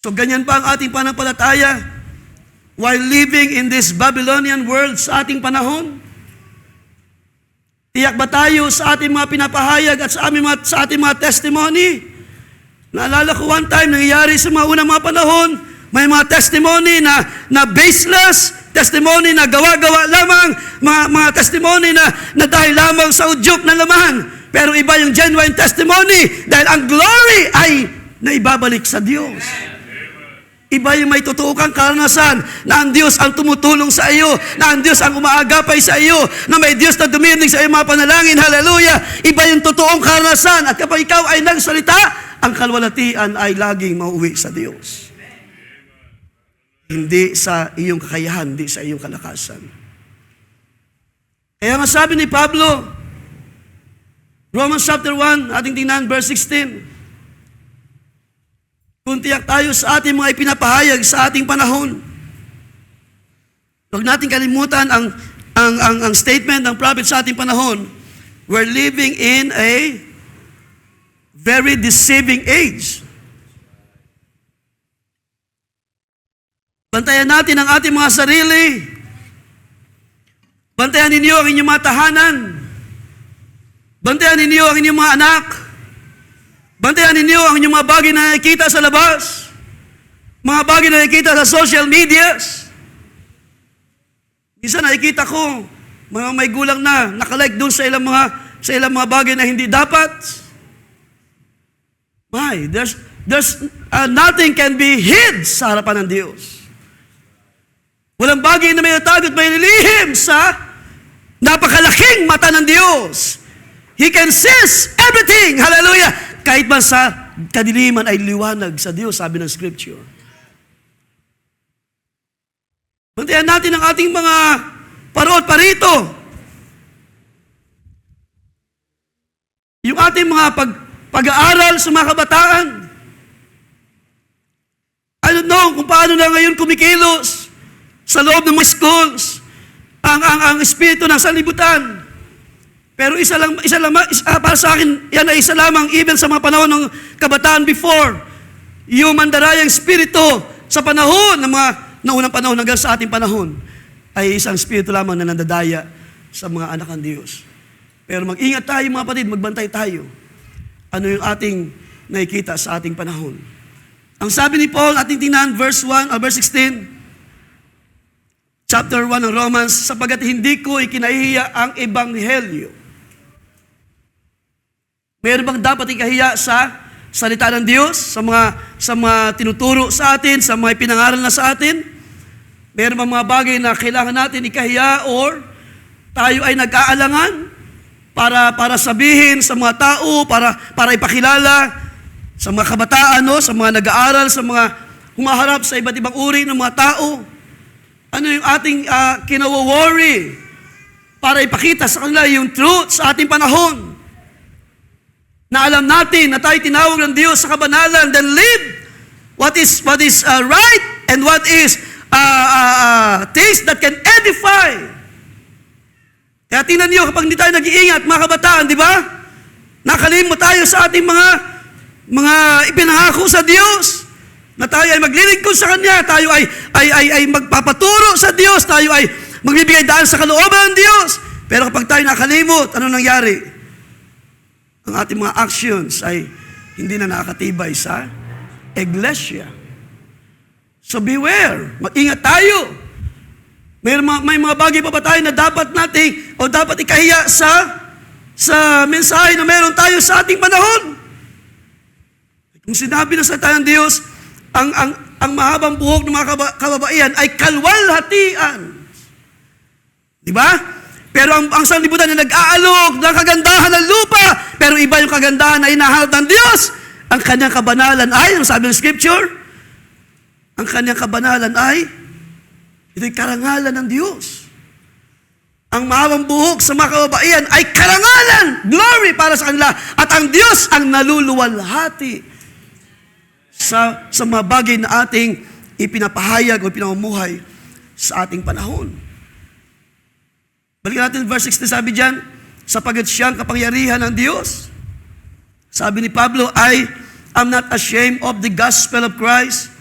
So ganyan pa ang ating pananampalataya while living in this Babylonian world sa ating panahon. Tiyak ba tayo sa ating mga pinapahayag at sa ating mga testimony? Naalala ko one time, nangyayari sa mga unang mga panahon, may mga testimony na baseless, testimony na gawa-gawa lamang, mga testimony na dahil lamang sa udyok na laman. Pero iba yung genuine testimony dahil ang glory ay naibabalik sa Diyos. Iba yung may totoo kang karanasan na ang Diyos ang tumutulong sa iyo, na ang Diyos ang umaagapay sa iyo, na may Diyos na duminig sa iyong mga panalangin. Hallelujah! Iba yung totoong karanasan at kapag ikaw ay nagsalita, ang kalwalatian ay laging mauwi sa Diyos. Hindi sa iyong kakayahan, hindi sa iyong kalakasan. Kaya nga sabi ni Pablo, Romans chapter 1, ating tingnan, verse 16, kung tiyak tayo sa ating mga ipinapahayag sa ating panahon, huwag natin kalimutan ang statement ng prophet sa ating panahon, we're living in a very deceiving age. Bantayan natin ang ating mga sarili. Bantayan ninyo ang inyong mga tahanan. Bantayan ninyo ang inyong mga anak. Bantayan ninyo ang inyong mga bagay na nakikita sa labas. Mga bagay na nakikita sa social medias. Minsan nakikita ko, mga may gulang na nakalike doon sa ilang mga bagay na hindi dapat. There's nothing can be hid sa harapan ng Diyos. Walang bagay na may natago at may nilihim sa napakalaking mata ng Diyos. He can sense everything. Hallelujah! Kahit man sa kadiliman ay liwanag sa Diyos, sabi ng Scripture. Bantayan natin ang ating mga paro't parito. Yung ating mga pag-aaral sa mga kabataan. I don't know kung paano na ngayon kumikilos sa loob ng mga schools ang espiritu ng sanlibutan. Pero para sa akin, yan ay isa lamang even sa mga panahon ng kabataan before. Yung mandarayang espiritu sa panahon ng mga naunang panahon hanggang sa ating panahon ay isang espiritu lamang na nandadaya sa mga anak ng Diyos. Pero mag-ingat tayo mga kapatid, magbantay tayo. Ano yung ating nakikita sa ating panahon. Ang sabi ni Paul, ating tingnan, verse 16, chapter 1 ng Romans, sapagat hindi ko ikinahihiya ang ebanghelyo. Meron bang dapat ikahiya sa salita ng Diyos, sa mga tinuturo sa atin, sa mga pinangaral na sa atin? Meron mga bagay na kailangan natin ikahiya or tayo ay nag-aalangan para sabihin sa mga tao, para ipakilala sa mga kabataan, no? Sa mga nag-aaral, sa mga humaharap sa iba't ibang uri ng mga tao. Ano yung ating kinawo-worry para ipakita sa kanila yung truth sa ating panahon? Na alam natin na tayo tinawag ng Diyos sa kabanalan, then live what is right and what is things that can edify. Kaya tingnan niyo, kapag hindi tayo nag-iingat, mga kabataan, di ba? Nakalimot tayo sa ating mga ipinangako sa Diyos, na tayo ay maglilingkod sa Kanya, tayo ay magpapaturo sa Diyos, tayo ay magbibigay daan sa kalooban ng Diyos. Pero kapag tayo nakalimot, ano nangyari? Ang ating mga actions ay hindi na nakakatibay sa iglesia. So beware, mag-ingat tayo. May mga bagay pa ba tayo na dapat natin o dapat ikahiya sa mensahe na meron tayo sa ating panahon? Kung sinabi ng salita ng Diyos, ang mahabang buhok ng mga kababaihan ay kalwalhatian. Di ba? Pero ang sanlibutan na nag-aalok ng kagandahan ng lupa, pero iba yung kagandahan na hinahanap ng Diyos. Ang kanyang kabanalan ay, ang sabi ng Scripture, ang kanyang kabanalan ay, ito'y karangalan ng Diyos. Ang mahabang buhok sa mga kababaihan ay karangalan, glory para sa kanila. At ang Diyos ang naluluwalhati sa mga bagay na ating ipinapahayag o pinamumuhay sa ating panahon. Balikan natin verse 16, sabi dyan, sapagat siyang kapangyarihan ng Diyos. Sabi ni Pablo, I am not ashamed of the gospel of Christ,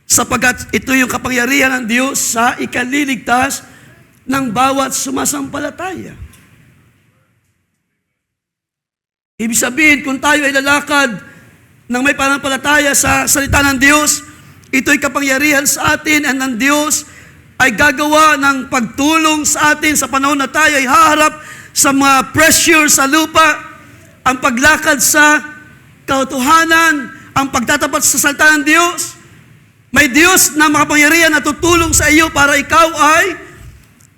sapagat ito yung kapangyarihan ng Diyos sa ikaliligtas ng bawat sumasampalataya. Ibig sabihin, kung tayo ay lalakad ng may pananampalataya sa salita ng Diyos, ito'y kapangyarihan sa atin, and ang Diyos ay gagawa ng pagtulong sa atin sa panahon na tayo ay haharap sa mga pressure sa lupa, ang paglakad sa katotohanan, ang pagtatapat sa salita ng Diyos. May Diyos na makapangyarihan na tutulong sa iyo para ikaw ay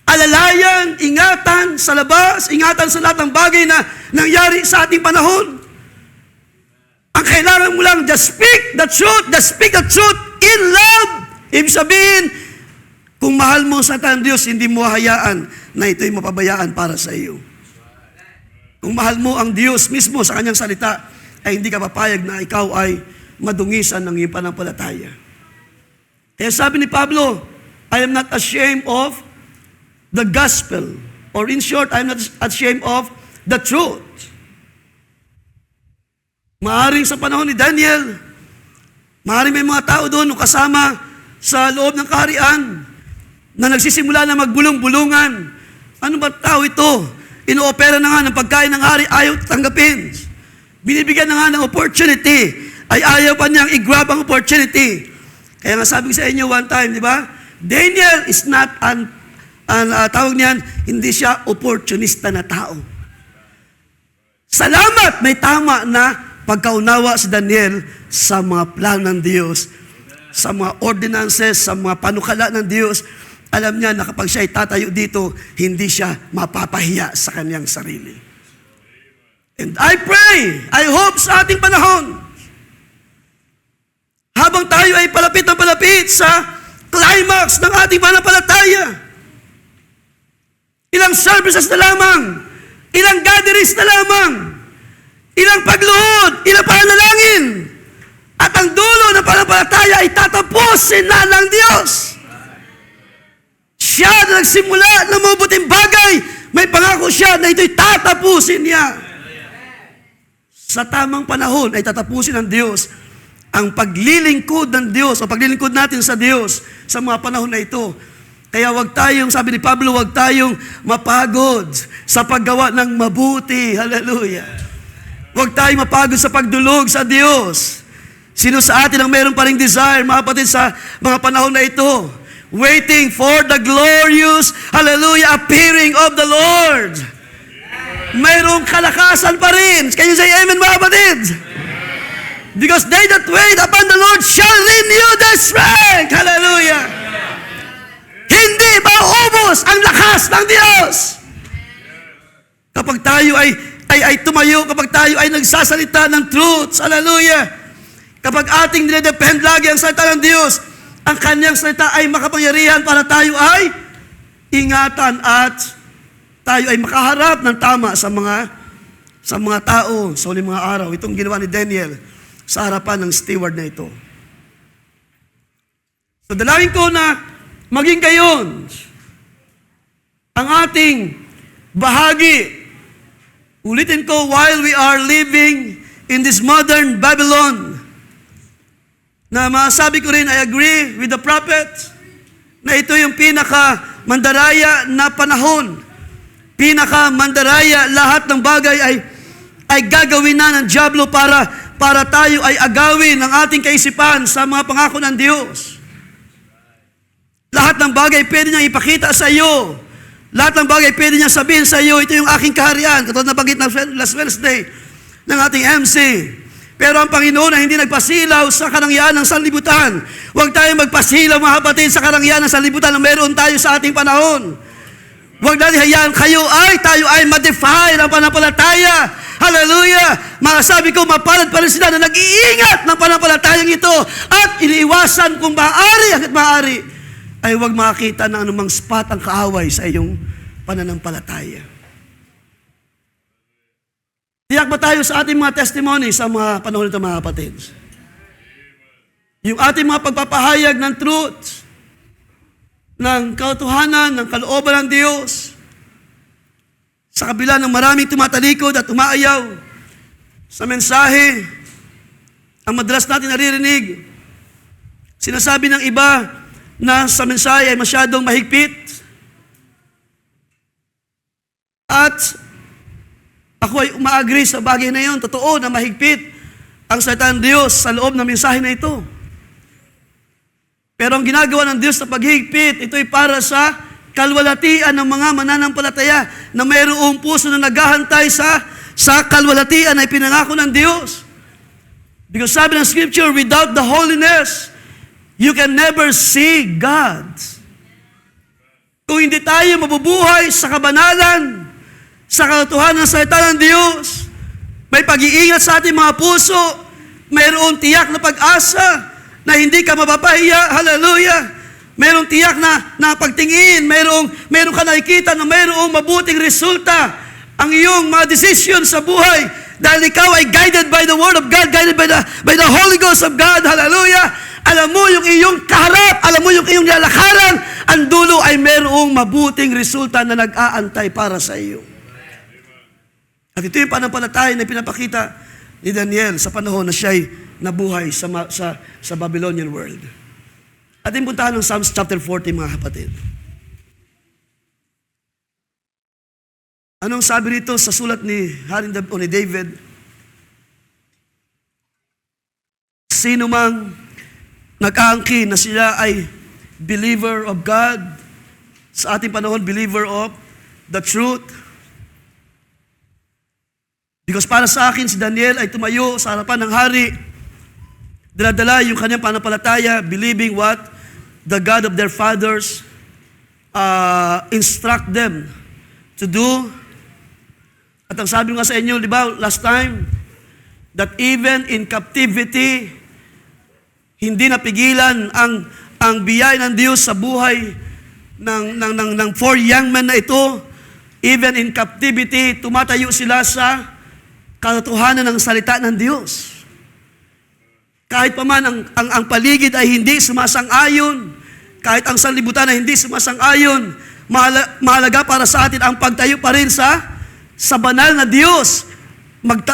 alalayan, ingatan sa labas, ingatan sa lahat ng bagay na nangyari sa ating panahon. Ang kailangan mo lang, just speak the truth in love. Ibig sabihin, kung mahal mo sa salita ng Diyos, hindi mo hayaan na ito'y mapabayaan para sa iyo. Kung mahal mo ang Diyos mismo sa kanyang salita, ay hindi ka papayag na ikaw ay madungisan ng iyong pananampalataya. Kaya sabi ni Pablo, I am not ashamed of the gospel. Or in short, I am not ashamed of the truth. Maaring sa panahon ni Daniel, maaring may mga tao doon kasama sa loob ng kaharian na nagsisimula na magbulong-bulungan. Ano ba tao ito? Inoopera na nga ng pagkain ng hari, ayaw tanggapin. Binibigyan na nga ng opportunity, ay ayaw pa niyang i-grab ang opportunity. Kaya nga sabi ko sa inyo one time, di ba? Daniel is not tawag niyan, hindi siya opportunista na tao. Salamat, may tama na pagkaunawa si Daniel sa mga plano ng Diyos, sa mga ordinances, sa mga panukala ng Diyos. Alam niya na kapag siya ay tatayo dito, hindi siya mapapahiya sa kanyang sarili. And I pray, I hope sa ating panahon, habang tayo ay palapit na palapit sa climax ng ating pananampalataya, ilang services na lamang, ilang gatherings na lamang, ilang pagluhod, ilang panalangin, at ang dulo ng pananampalataya ay tatapusin na ng Diyos. Siya na nagsimula ng mabuting bagay, may pangako siya na ito'y tatapusin niya. Sa tamang panahon ay tatapusin ng Diyos ang paglilingkod ng Diyos o paglilingkod natin sa Diyos sa mga panahon na ito. Kaya wag tayong, sabi ni Pablo, wag tayong mapagod sa paggawa ng mabuti. Hallelujah. Wag tayong mapagod sa pagdulog sa Diyos. Sino sa atin ang meron pa ring desire, mga kapatid, sa mga panahon na ito? Waiting for the glorious, hallelujah, appearing of the Lord. Mayroong kalakasan pa rin. Can you say amen, mga kapatid? Because they that wait upon the Lord shall renew their strength. Hallelujah. Hindi maubos ang lakas ng Diyos. Kapag tayo ay tumayo, kapag tayo ay nagsasalita ng truths. Hallelujah. Kapag ating nire-depend lagi ang salita ng Diyos, ang kanyang salita ay makapangyarihan para tayo ay ingatan at tayo ay makaharap ng tama sa mga tao sa huling mga araw. Itong ginawa ni Daniel sa harapan ng steward na ito. So dalangin ko na maging gayon ang ating bahagi. Ulitin ko, while we are living in this modern Babylon, na masabi ko rin, I agree with the prophet, na ito yung pinaka-mandaraya na panahon. Pinaka-mandaraya, lahat ng bagay ay gagawin na ng dyablo para tayo ay agawin ng ating kaisipan sa mga pangako ng Diyos. Lahat ng bagay pwede niyang ipakita sa iyo. Lahat ng bagay pwede niyang sabihin sa iyo, ito yung aking kaharian. Katulad na banggit na last Wednesday ng ating MC. Pero ang Panginoon ay hindi nagpasilaw sa karangyaan ng sanlibutan. Huwag tayong magpasilaw, mga kapatid, sa karangyaan ng sanlibutan na meron tayo sa ating panahon. Huwag natin hayaan tayo ay ma-define ang pananampalataya. Hallelujah! Masasabi ko, mapalad pa rin sila na nag-iingat ng pananampalatayang ito at iniiwasan kung hanggat maaari ay huwag makakita ng anumang spot ang kaaway sa iyong pananampalataya. Tiyak ba tayo sa ating mga testimony sa mga panahon nito, mga kapatid? Yung ating mga pagpapahayag ng truth, ng katotohanan, ng kalooban ng Diyos, sa kabila ng maraming tumatalikod at umaayaw sa mensahe, ang madalas natin naririnig, sinasabi ng iba na sa mensahe ay masyadong mahigpit, at ako ay umaagree sa bagay na yun. Totoo na mahigpit ang salita ng Diyos sa loob ng mensahe na ito. Pero ang ginagawa ng Diyos sa paghigpit, ito ay para sa kalwalatian ng mga mananampalataya na mayroong puso na naghahantay sa kalwalatian na ipinangako ng Diyos. Because sabi ng Scripture, without the holiness, you can never see God. Kung hindi tayo mabubuhay sa kabanalan, sa katotohanan ng salita ng Diyos, may pag-iingat sa ating mga puso, mayroong tiyak na pag-asa na hindi ka mapapahiya. Hallelujah! Mayroong tiyak na pagtingin, mayroong ka nakikita na mayroong mabuting resulta ang iyong mga decision sa buhay dahil ikaw ay guided by the Word of God, guided by the Holy Ghost of God. Hallelujah! Alam mo yung iyong kaharap, alam mo yung iyong lalakaran, ang dulo ay mayroong mabuting resulta na nag-aantay para sa iyo. At ito yung pananampalataya na pinapakita ni Daniel sa panahon na siya'y nabuhay sa Babylonian world. Ating puntahan ng Psalms chapter 40, mga kapatid. Anong sabi rito sa sulat ni David? Sino mang nag-aangkin na sila ay believer of God, sa ating panahon, believer of the truth. Because para sa akin, si Daniel ay tumayo sa harapan ng hari, daladala yung kanyang pananampalataya, believing what the God of their fathers instruct them to do. At ang sabi nga sa inyo, di ba, last time, that even in captivity, hindi napigilan ang biyaya ng Diyos sa buhay ng four young men na ito. Even in captivity, tumatayo sila sa katotohanan ng salita ng Diyos. Kahit pa man ang paligid ay hindi sumasang-ayon, kahit ang sanlibutan ay hindi sumasang-ayon, mahalaga para sa atin ang pagtayo pa rin sa banal na Diyos.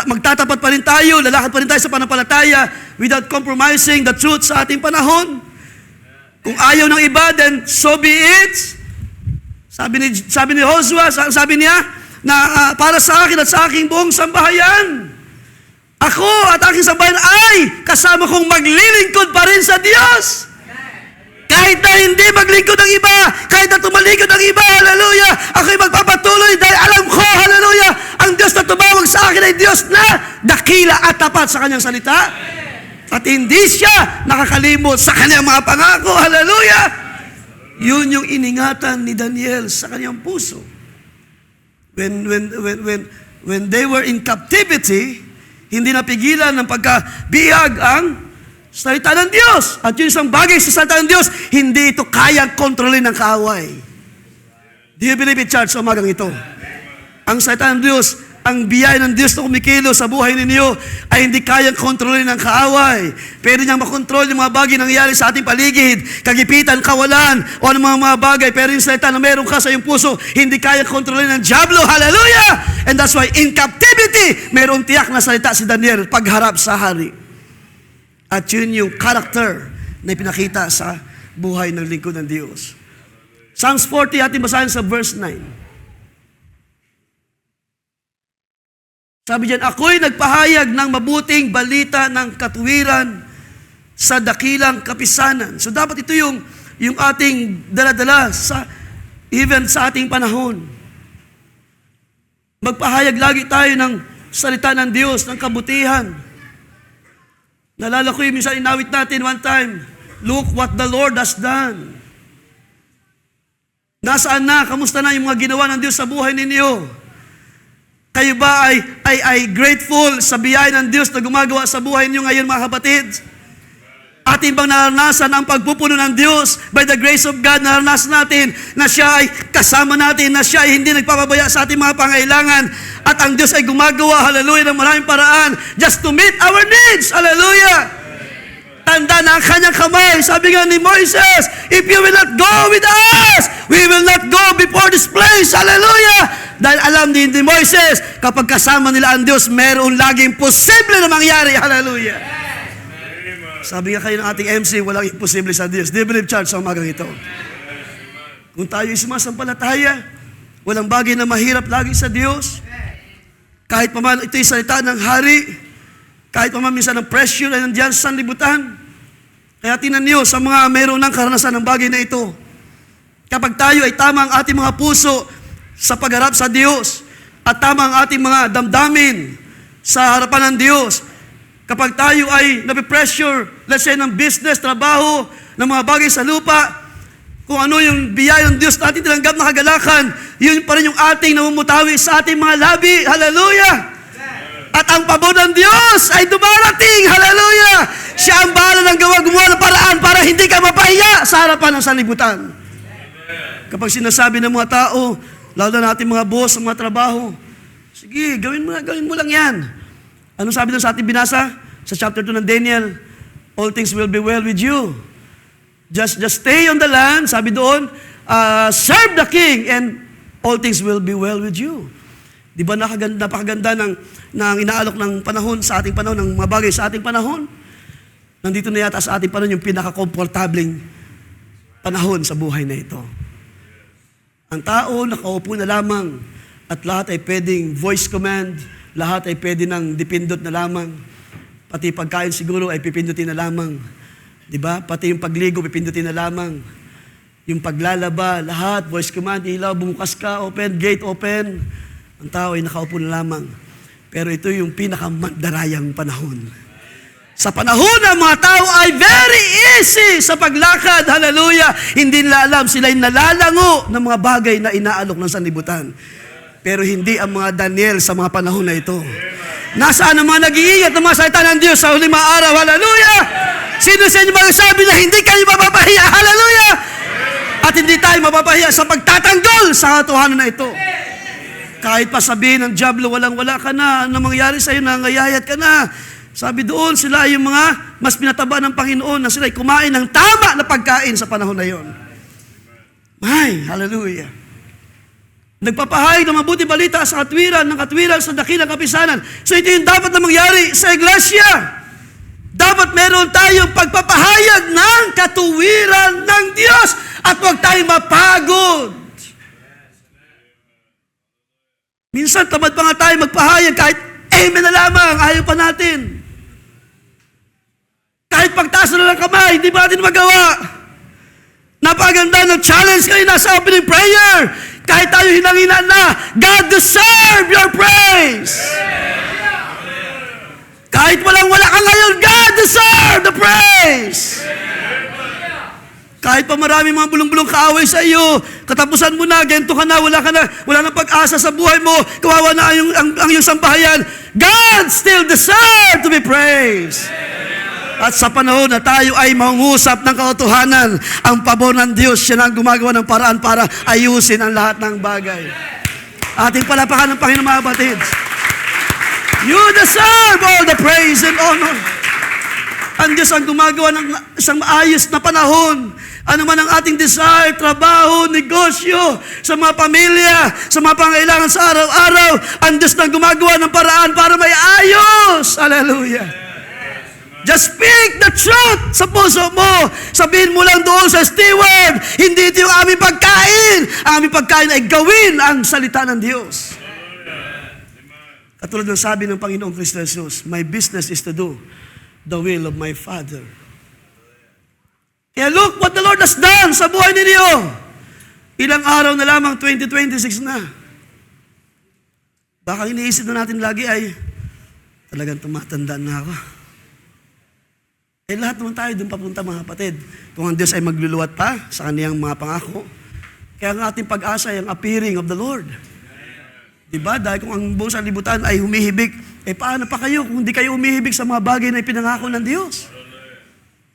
Magtatapat pa rin tayo, lalakad pa rin tayo sa pananampalataya without compromising the truth sa ating panahon. Kung ayaw ng iba, then so be it. Sabi ni Joshua, sabi niya, na para sa akin at sa aking buong sambahayan, ako at aking sambahayan ay kasama kong maglilingkod pa rin sa Diyos. Kahit na hindi maglingkod ang iba, kahit na tumalikod ang iba, hallelujah, ako'y magpapatuloy dahil alam ko, hallelujah, ang Diyos na tumawag sa akin ay Diyos na dakila at tapat sa kanyang salita. At hindi siya nakakalimot sa kanyang mga pangako. Hallelujah! Yun yung iningatan ni Daniel sa kanyang puso. When they were in captivity, hindi napigilan ng pagkabihag ang salita ng Diyos. At yung isang bagay sa salita ng Diyos, hindi ito kayang kontrolin ng kaaway. Do you believe it, church, sa umagang ito? Ang salita ng Diyos, ang biyaya ng Diyos na kumikilo sa buhay ninyo ay hindi kayang kontrolin ng kaaway. Pwede niyang makontrol yung mga bagay nangyayari sa ating paligid, kagipitan, kawalan, o anong mga bagay. Pero yung salita na meron ka sa iyong puso, hindi kayang kontrolin ng diablo. Hallelujah! And that's why in captivity, meron tiyak na salita si Daniel pagharap sa hari. At yun yung character na ipinakita sa buhay ng lingkod ng Diyos. Psalms 40, ating basahin sa verse 9. Sabi diyan, ako'y nagpahayag ng mabuting balita ng katuwiran sa dakilang kapisanan. So dapat ito yung ating daladala even sa ating panahon. Magpahayag lagi tayo ng salita ng Diyos, ng kabutihan. Nalala ko yung minsan inawit natin one time, look what the Lord has done. Nasaan na? Kamusta na yung mga ginawa ng Diyos sa buhay ninyo? Kayo ba ay grateful sa biyaya ng Diyos na gumagawa sa buhay niyo ngayon, mga kapatid? Atin bang naranasan ang pagpupuno ng Diyos by the grace of God? Naranasan natin na siya ay kasama natin, na siya ay hindi nagpapabaya sa ating mga pangailangan. At ang Diyos ay gumagawa, hallelujah, ng maraming paraan just to meet our needs. Hallelujah! Tanda na ang kanyang kamay. Sabi nga ni Moises, if you will not go with us, we will not go before this place. Hallelujah! Dahil alam ni Moises, kapag kasama nila ang Diyos, meron laging posible na mangyari. Hallelujah! Sabi nga kayo ng ating MC, walang imposible sa Diyos. Do you believe, church, sa umagang ito? Kung tayo ay sumasampalataya, walang bagay na mahirap lagi sa Diyos. Kahit pa man ito'y salita ng hari, kahit pa man minsan ng pressure ay nandiyan sa sanlibutan. Kaya tingnan niyo sa mga meron ng karanasan ng bagay na ito. Kapag tayo ay tama ang ating mga puso sa pagharap sa Diyos at tama ang ating mga damdamin sa harapan ng Diyos, kapag tayo ay napipressure, let's say ng business, trabaho, ng mga bagay sa lupa, kung ano yung biyaya ng Diyos na ating tinanggap na kagalakan, yun pa rin yung ating namumutawi sa ating mga labi. Hallelujah! At ang pabor ng Diyos ay dumarating. Hallelujah! Siya ang bahala ng gumawa ng paraan para hindi ka mapahiya sa harapan ng sanlibutan. Kapag sinasabi ng mga tao, lalo na ating mga boss, mga trabaho, sige, gawin mo lang yan. Ano sabi doon sa ating binasa? Sa chapter 2 ng Daniel, all things will be well with you. Just stay on the land, sabi doon, serve the king, and all things will be well with you. Di ba napakaganda ng inaalok ng panahon sa ating panahon, ng mga bagay sa ating panahon? Nandito na yata sa ating panahon yung pinaka-komportabling panahon sa buhay na ito. Ang tao nakaupo na lamang at lahat ay pwedeng voice command, lahat ay pwede ng dipindot na lamang. Pati pagkain siguro ay pipindutin na lamang. Di ba? Pati yung pagligo pipindutin na lamang. Yung paglalaba, lahat, voice command, ilaw, bumukas ka, open, gate open. Ang tao ay nakaupo na lamang. Pero ito yung pinakamandarayang panahon. Sa panahon ng mga tao ay very easy sa paglakad. Hallelujah! Hindi nila alam, sila'y nalalango ng mga bagay na inaalok ng sanlibutan. Pero hindi ang mga Daniel sa mga panahon na ito. Nasaan ang mga nag-iingat ng mga salita ng Diyos sa huling mga araw? Hallelujah! Sino sa inyo magsasabi na hindi kayo mapapahiya? Hallelujah! At hindi tayo mapapahiya sa pagtatanggol sa katotohanan na ito. Kahit pa sabihin ng diablo, walang-wala ka na, ano mangyari sa'yo, nangayayat ka na. Sabi doon, sila yung mga mas pinataba ng Panginoon na sila ay kumain ng tama na pagkain sa panahon na yon. Ay, hallelujah. Nagpapahayag ng mabuti balita sa katwiran, ng katwiran sa dakilang kapisanan. So ito yung dapat na mangyari sa iglesia. Dapat meron tayong pagpapahayag ng katuwiran ng Diyos at huwag tayong mapagod. Minsan, tamad pa nga tayo magpahayag kahit amen na lamang, ayaw pa natin. Kahit pagtaas na lang kamay, hindi pa natin magawa. Napaganda ng challenge kayo nasa opening prayer. Kahit tayo hinanginan na, God deserve your praise. Kahit walang-wala ka ngayon, God deserve the praise. Kahit pa marami mga bulong-bulong kaaway sa iyo, katapusan mo na, gento ka na, wala nang pag-asa sa buhay mo, kawawa na ang iyong sambahayan, God still deserve to be praised. At sa panahon na tayo ay mangusap ng katotohanan, ang pabor ng Diyos, siya na ang gumagawa ng paraan para ayusin ang lahat ng bagay. Ating palapakan ng Panginoon, mga kapatid. You deserve all the praise and honor. Ang Diyos ang gumagawa ng isang maayos na panahon. Ano man ang ating desire, trabaho, negosyo, sa mga pamilya, sa mga pangailangan sa araw-araw, ang Diyos na gumagawa ng paraan para may ayos. Hallelujah. Just speak the truth sa puso mo. Sabihin mo lang doon sa steward, hindi ito yung aming pagkain. Ang aming pagkain ay gawin ang salita ng Diyos. Katulad ng sabi ng Panginoong Kristo Jesus, my business is to do the will of my Father. Kaya look what the Lord has done sa buhay ninyo. Ilang araw na lamang, 2026 na. Baka iniisip na natin lagi ay, talagang tumatanda na ako. Lahat naman tayo doon papunta, mga kapatid. Kung ang Diyos ay magluluwat pa sa kaniyang mga pangako. Kaya ang ating pag-asa ay ang appearing of the Lord. Diba? Dahil kung ang buong sanlibutan ay humihibik, paano pa kayo kung hindi kayo humihibik sa mga bagay na ipinangako ng Diyos?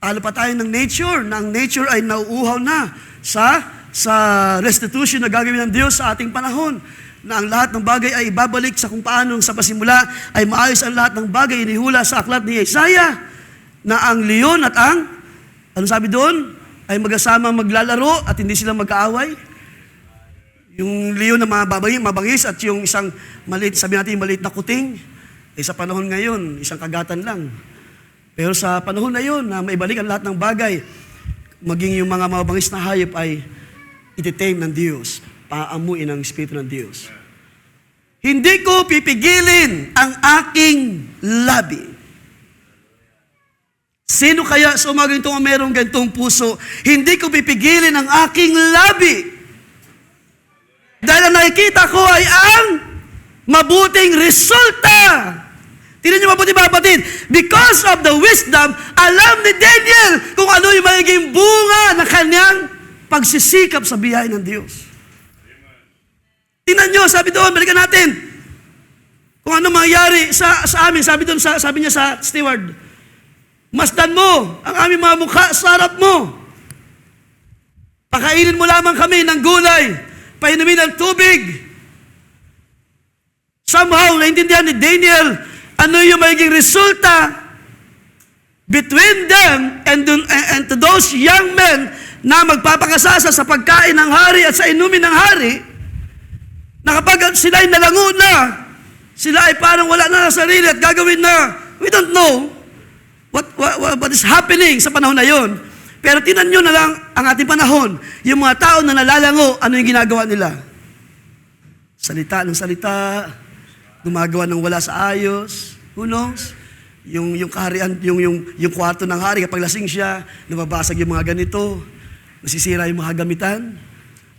Talo pa tayo ng nature, na ang nature ay nauuhaw na sa restitution na gagawin ng Diyos sa ating panahon. Na ang lahat ng bagay ay ibabalik sa kung paano sa pasimula ay maayos ang lahat ng bagay inihula sa aklat ni Isaiah na ang leon at ang, ano sabi doon? Ay magkasama maglalaro at hindi sila magkaaway. Yung leon na mabangis at yung isang maliit, sabi natin maliit na kuting, sa panahon ngayon, isang kagatan lang. Pero sa panahon na yun, na maibalik ang lahat ng bagay, maging yung mga mabangis na hayop ay ititame ng Diyos, paamuin ng Espiritu ng Diyos. Hindi ko pipigilin ang aking labi. Sino kaya sa umaga ito ang merong gantong puso? Hindi ko pipigilin ang aking labi. Dahil ang nakikita ko ay ang mabuting resulta. Tingnan niyo mabuti, mga kapatid. Because of the wisdom, alam ni Daniel kung ano yung magiging bunga ng kanyang pagsisikap sa biyaya ng Diyos. Tingnan niyo, sabi doon, balikan natin. Kung ano mangyayari sa amin, sabi doon, sabi niya sa steward, masdan mo ang aming mga mukha sa harap mo. Pakainin mo lamang kami ng gulay, painumin ng tubig. Somehow, naintindihan ni Daniel, ano yung magiging resulta between them and to those young men na magpapakasasa sa pagkain ng hari at sa inumin ng hari, na kapag sila ay nalango na, sila ay parang wala na sa sarili at gagawin na, we don't know what is happening sa panahon na yon. Pero tinan nyo na lang ang ating panahon, yung mga tao na nalalango, ano yung ginagawa nila? Salita ng salita, gumagawa ng wala sa ayos, who knows? Yung kaharian, yung kwarto ng hari, kapag lasing siya, nababasag yung mga ganito, nasisira yung mga gamitan,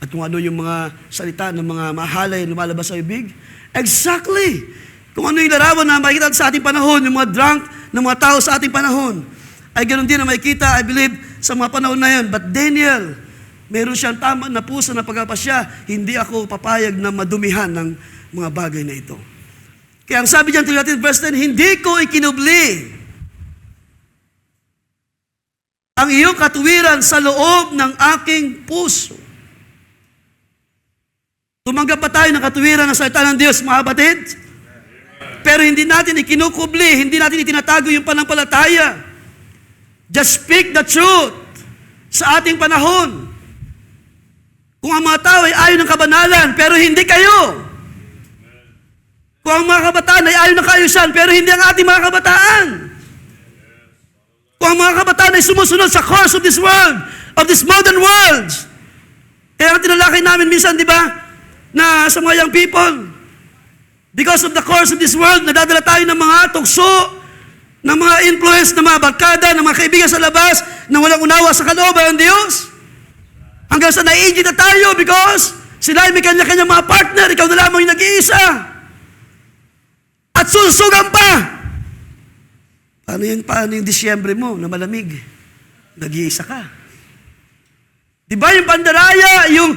at kung ano yung mga salita ng mga mahalay lumalabas sa ibig. Exactly! Kung ano yung larawan na makikita sa ating panahon, yung mga drunk ng mga tao sa ating panahon, ay ganoon din na makikita, I believe, sa mga panahon na yan. But Daniel, meron siyang tama na puso na pagkapasya, hindi ako papayag na madumihan ng mga bagay na ito. Kaya ang sabi diyan, natin verse 10, hindi ko ikinubli ang iyong katuwiran sa loob ng aking puso. Tumanggap pa tayo ng katuwiran ng salita ng Diyos, mga kapatid? Pero hindi natin ikinukubli, hindi natin itinatago yung panampalataya. Just speak the truth sa ating panahon. Kung ang mga tao ay ayaw ng kabanalan, pero hindi kayo. Kung ang mga kabataan ay ayaw ng kaayusan, pero hindi ang ating mga kabataan. Kung ang mga kabataan ay sumusunod sa course of this world, of this modern world. Kaya ang tinalakay namin minsan, di ba, na sa mga young people, because of the course of this world, nadadala tayo ng mga tukso, ng mga influence, ng mga barkada, ng mga kaibigan sa labas, na walang unawa sa kalooban ng Diyos. Hanggang sa naiinggit na tayo because sila ay may kanya-kanya mga partner, ikaw na lamang yung nag-iisa. At sususugan pa. Paano yung Disyembre mo na malamig? Nag-iisa ka. Di ba yung pandaraya, yung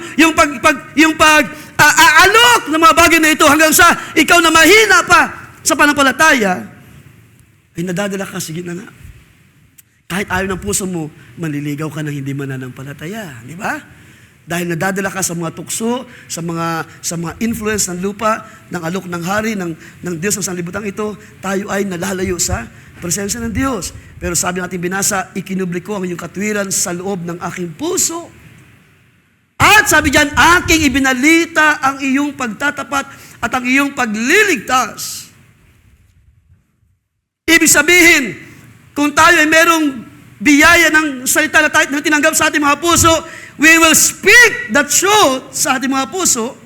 aalok ng mga bagay na ito hanggang sa ikaw na mahina pa sa panampalataya, ay nadadala ka, sige na nga. Kahit ayaw ng puso mo, maliligaw ka ng hindi mananampalataya. Di ba? Dahil nadadala ka sa mga tukso, sa mga influence ng lupa, ng alok ng hari, ng Diyos ng sanlibutan ito, tayo ay nalalayo sa presensya ng Diyos. Pero sabi natin binasa, ikinubli ko ang iyong katwiran sa loob ng aking puso. At sabi diyan, aking ibinalita ang iyong pagtatapat at ang iyong pagliligtas. Ibig sabihin, kung tayo ay merong biyaya ng salita na tinanggap sa ating mga puso, we will speak the truth sa ating mga puso.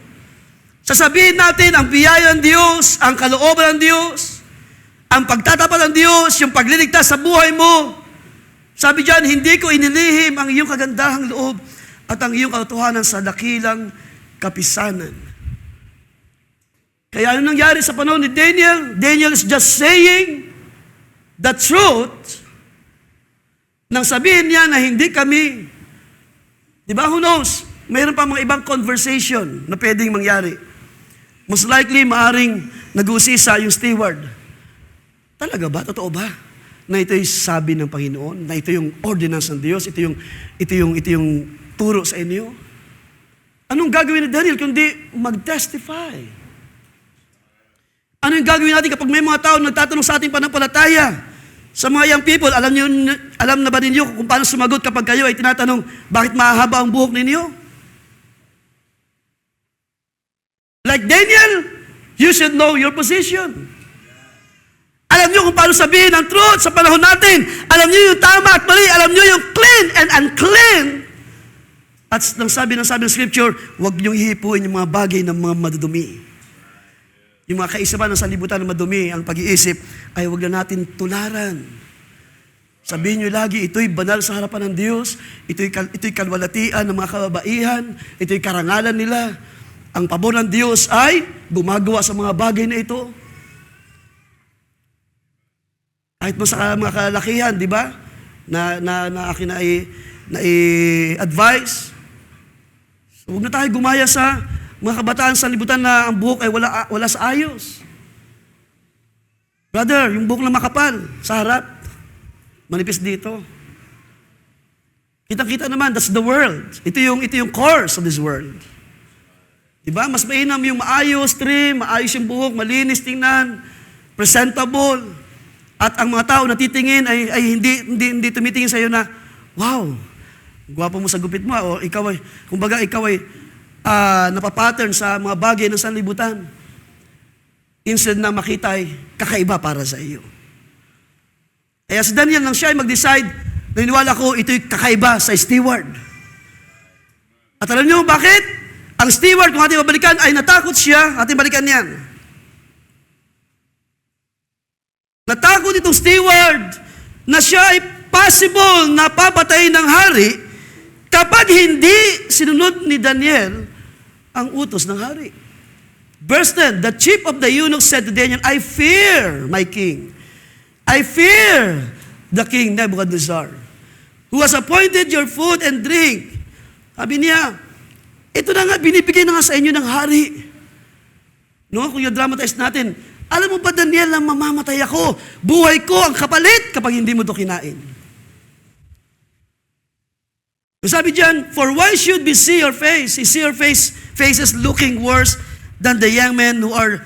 Sasabihin natin ang biyaya ng Diyos, ang kalooban ng Diyos, ang pagtatapat ng Diyos, yung pagliligtas sa buhay mo. Sabi diyan, hindi ko inilihim ang iyong kagandahang loob at ang iyong katotohanan sa dakilang kapisanan. Kaya ano nangyari sa panahon ni Daniel? Daniel is just saying the truth nang sabihin niya na hindi kami, di ba, who knows, mayroon pa mga ibang conversation na pwedeng mangyari. Most likely, maaring nag-uusisa yung steward. Talaga ba? Totoo ba? Na ito yung sabi ng Panginoon? Na ito yung ordinance ng Diyos? Ito yung turo sa inyo? Anong gagawin ni Daniel kundi mag-testify? Ano yung gagawin natin kapag may mga tao nagtatanong sa ating panampalataya? Sa mga young people, alam na ba ninyo kung paano sumagot kapag kayo ay tinatanong, bakit mahaba ang buhok ninyo? Like Daniel, you should know your position. Alam nyo kung paano sabihin ang truth sa panahon natin. Alam nyo yung tama at mali. Alam nyo yung clean and unclean. At nang sabi ng Scripture, huwag nyo ihipuin yung mga bagay ng mga madudumi. Yung mga kaisipan ng sanlibutan na madumi, ang pag-iisip, ay huwag na natin tularan. Sabihin nyo lagi, ito'y banal sa harapan ng Diyos, ito'y kalwalatian ng mga kababaihan, ito'y karangalan nila. Ang pabor ng Diyos ay gumagawa sa mga bagay na ito. Kahit mo sa mga kalalakihan, di ba? Na akin na i-advise. So, huwag na tayo gumaya sa mga kabataan sa libutan na ang buhok ay wala sa ayos. Brother, yung buhok na makapal sa harap, manipis dito. Kita-kita naman, that's the world. Ito yung course of this world. Diba? Mas mainam yung maayos, trim, maayos yung buhok, malinis tingnan, presentable. At ang mga tao na titingin ay hindi tumitingin sa iyo na, wow, gwapo mo sa gupit mo, o ikaw ay napapattern sa mga bagay ng sanlibutan. Instead na makita ay kakaiba para sa iyo. Kaya si Daniel nang siya ay mag-decide, naniniwala ko ito'y kakaiba sa steward. At alam niyo bakit? Ang steward, kung ating babalikan, ay natakot siya, ating balikan niyan. Natakot itong steward na siya ay possible na papatayin ng hari kapag hindi sinunod ni Daniel ang utos ng hari. Verse 10, the chief of the eunuchs said to Daniel, I fear my king. I fear the king Nebuchadnezzar, who has appointed your food and drink. Sabi niya, ito na nga, binibigay na nga sa inyo ng hari. No, kung yung dramatize natin, alam mo ba, Daniel, na mamamatay ako? Buhay ko ang kapalit kapag hindi mo ito kinain. Sabi diyan, for why should we see your face? See your faces looking worse than the young men who are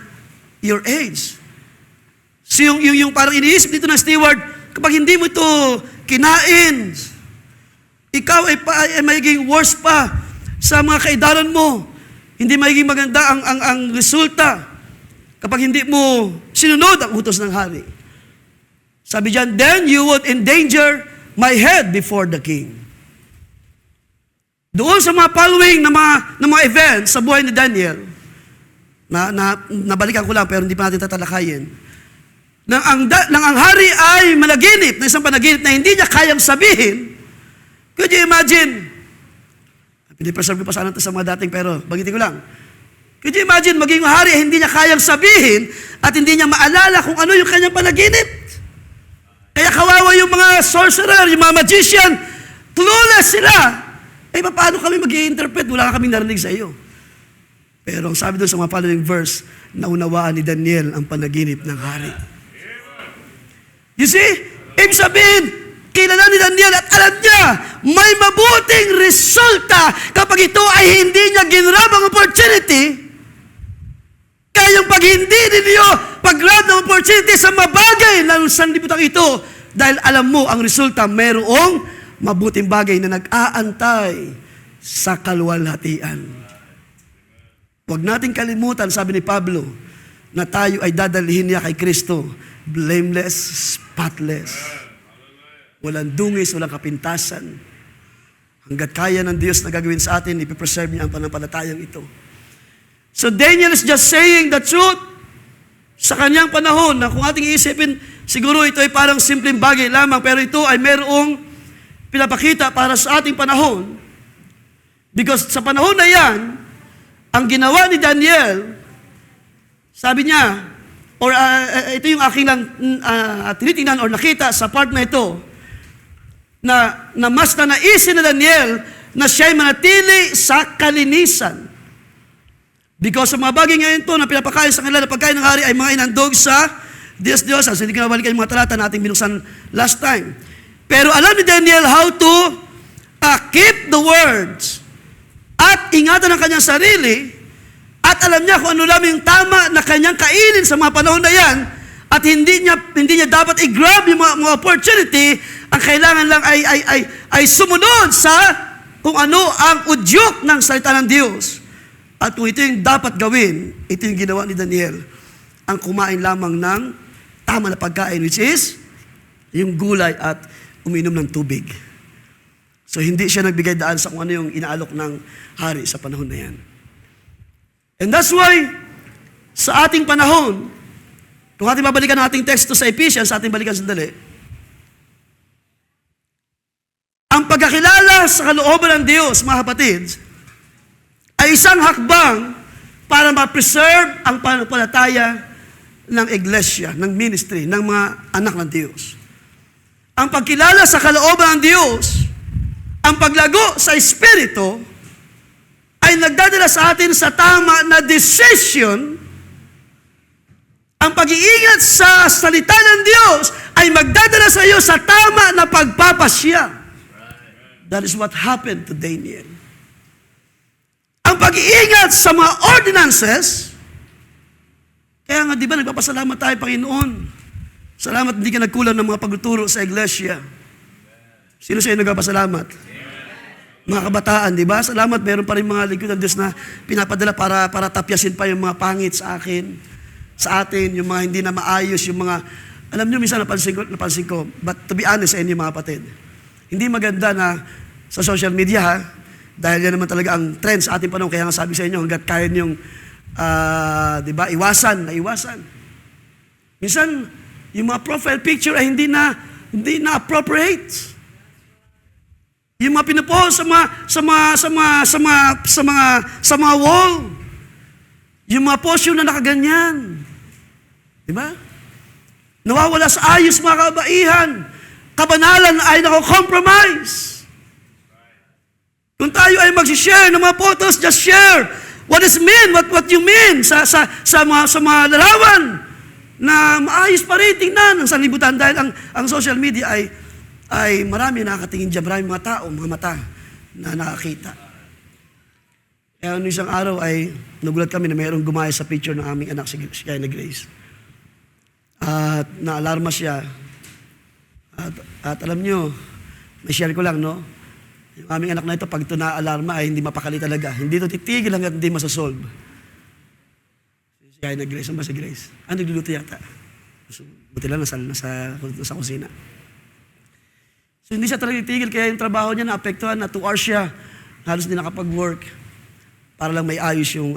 your age. So yung parang iniisip dito ng steward, kapag hindi mo ito kinain, ikaw ay magiging worse pa sa mga kaedaran mo. Hindi magiging maganda ang resulta kapag hindi mo sinunod ang utos ng hari. Sabi diyan, then you would endanger my head before the king. Doon sa mga following na mga events sa buhay ni Daniel, nabalikan ko lang pero hindi pa natin tatalakayin, nang ang hari ay managinip na isang panaginip na hindi niya kayang sabihin. Could you imagine? Pinipreserve ko pa sana ito sa mga dating pero bagitin ko lang. Could you imagine maging hari ay hindi niya kayang sabihin at hindi niya maalala kung ano yung kanyang panaginip? Kaya kawawa yung mga sorcerer, yung mga magician, clueless sila. Paano kami mag-i-interpret? Wala kaming narinig sa iyo. Pero ang sabi doon sa mga following verse, naunawaan ni Daniel ang panaginip ng hari. You see? Ibig sabihin, kilala ni Daniel at alam niya, may mabuting resulta kapag ito ay hindi niya ginrab ang opportunity. Kaya yung pag hindi ninyo pag-grab ng opportunity sa mabagay ng sanlibutan ito, dahil alam mo ang resulta, mayroong mabuting bagay na nag-aantay sa kaluwalhatian. Huwag nating kalimutan, sabi ni Pablo, na tayo ay dadalhin niya kay Kristo, blameless, spotless. Walang dungis, walang kapintasan. Hanggat kaya ng Diyos na gagawin sa atin, ipipreserve niya ang panampalatayang ito. So Daniel is just saying the truth sa kanyang panahon na kung ating iisipin, siguro ito ay parang simpleng bagay lamang, pero ito ay mayroong pinapakita para sa ating panahon. Because sa panahon na yan, ang ginawa ni Daniel, sabi niya, or ito yung aking lang tinitingnan or nakita sa part na ito, na mas na naisin na Daniel na siya'y manatili sa kalinisan. Because sa mga bagay ngayon ito na pinapakain sa kanila na pagkain ng hari ay mga inandog sa Diyos-Diyosan. So hindi ko nabalikan yung mga talata na ating binuksan last time. Pero alam ni Daniel how to keep the words at ingatan ang kanyang sarili at alam niya kung ano lang yung tama na kanyang kainin sa mga panahon na yan at hindi niya dapat i-grab yung mga opportunity. Ang kailangan lang ay sumunod sa kung ano ang udyok ng salita ng Diyos. At kung ito yung dapat gawin, ito yung ginawa ni Daniel, ang kumain lamang ng tama na pagkain, which is yung gulay at uminom ng tubig. So hindi siya nagbigay daan sa kung ano yung inaalok ng hari sa panahon na yan. And that's why, sa ating panahon, kung ating babalikan ang ating teksto sa Ephesians, sa ating balikan sandali, ang pagkakilala sa kalooban ng Diyos, mga kapatid, ay isang hakbang para ma-preserve ang pananampalataya ng iglesia, ng ministry, ng mga anak ng Diyos. Ang pagkilala sa kalooban ng Diyos, ang paglago sa Espiritu, ay nagdadala sa atin sa tama na decision. Ang pag-iingat sa salita ng Diyos ay magdadala sa iyo sa tama na pagpapasya. That is what happened to Daniel. Ang pag-iingat sa mga ordinances, kaya nga di ba nagpapasalamat tayo, Panginoon. Salamat hindi ka nagkulang ng mga pagtuturo sa iglesia. Sino sa iyo nagpapasalamat? Mga kabataan, di ba? Salamat, meron pa rin mga lingkod ng Diyos na pinapadala para tapyasin pa yung mga pangit sa atin, yung mga hindi na maayos, yung mga, alam nyo, minsan napansin ko, but to be honest sa inyo mga kapatid, hindi maganda na sa social media, ha? Dahil yan naman talaga ang trend sa ating panahon. Kaya nga sabi sa inyo, hanggat kaya niyong, di ba, iwasan. Minsan, yung mga profile picture ay hindi na appropriate. Yung mga pinupost sa mga wall. Yung mga posture na nakaganyan. Di ba? Nawawala sa ayos mga kabaihan. Kabanalan ay nako-compromise. Kung tayo ay mag-share ng mga photos, just share what is mean, what you mean sa mga larawan na maayos pa rin tingnan ang sanlibutan dahil ang social media ay marami nakakatingin dyan, marami mga tao, mga mata na nakakita. Kaya nung isang araw ay nagulat kami na mayroong gumaya sa picture ng aming anak, si Kayna Grace. At naalarma siya. At alam nyo, may share ko lang, no? Yung aming anak na ito, pag ito na-alarma ay hindi mapakali talaga. Hindi ito titigil hanggang hindi masasolve. Si Kayna Grace, saan ba si Grace? Nagluluto yata. Buti lang nasa kusina. So hindi siya talaga titigil, kaya yung trabaho niya naapektuhan na 2 hours siya. Halos hindi nakapag-work. Para lang may ayos yung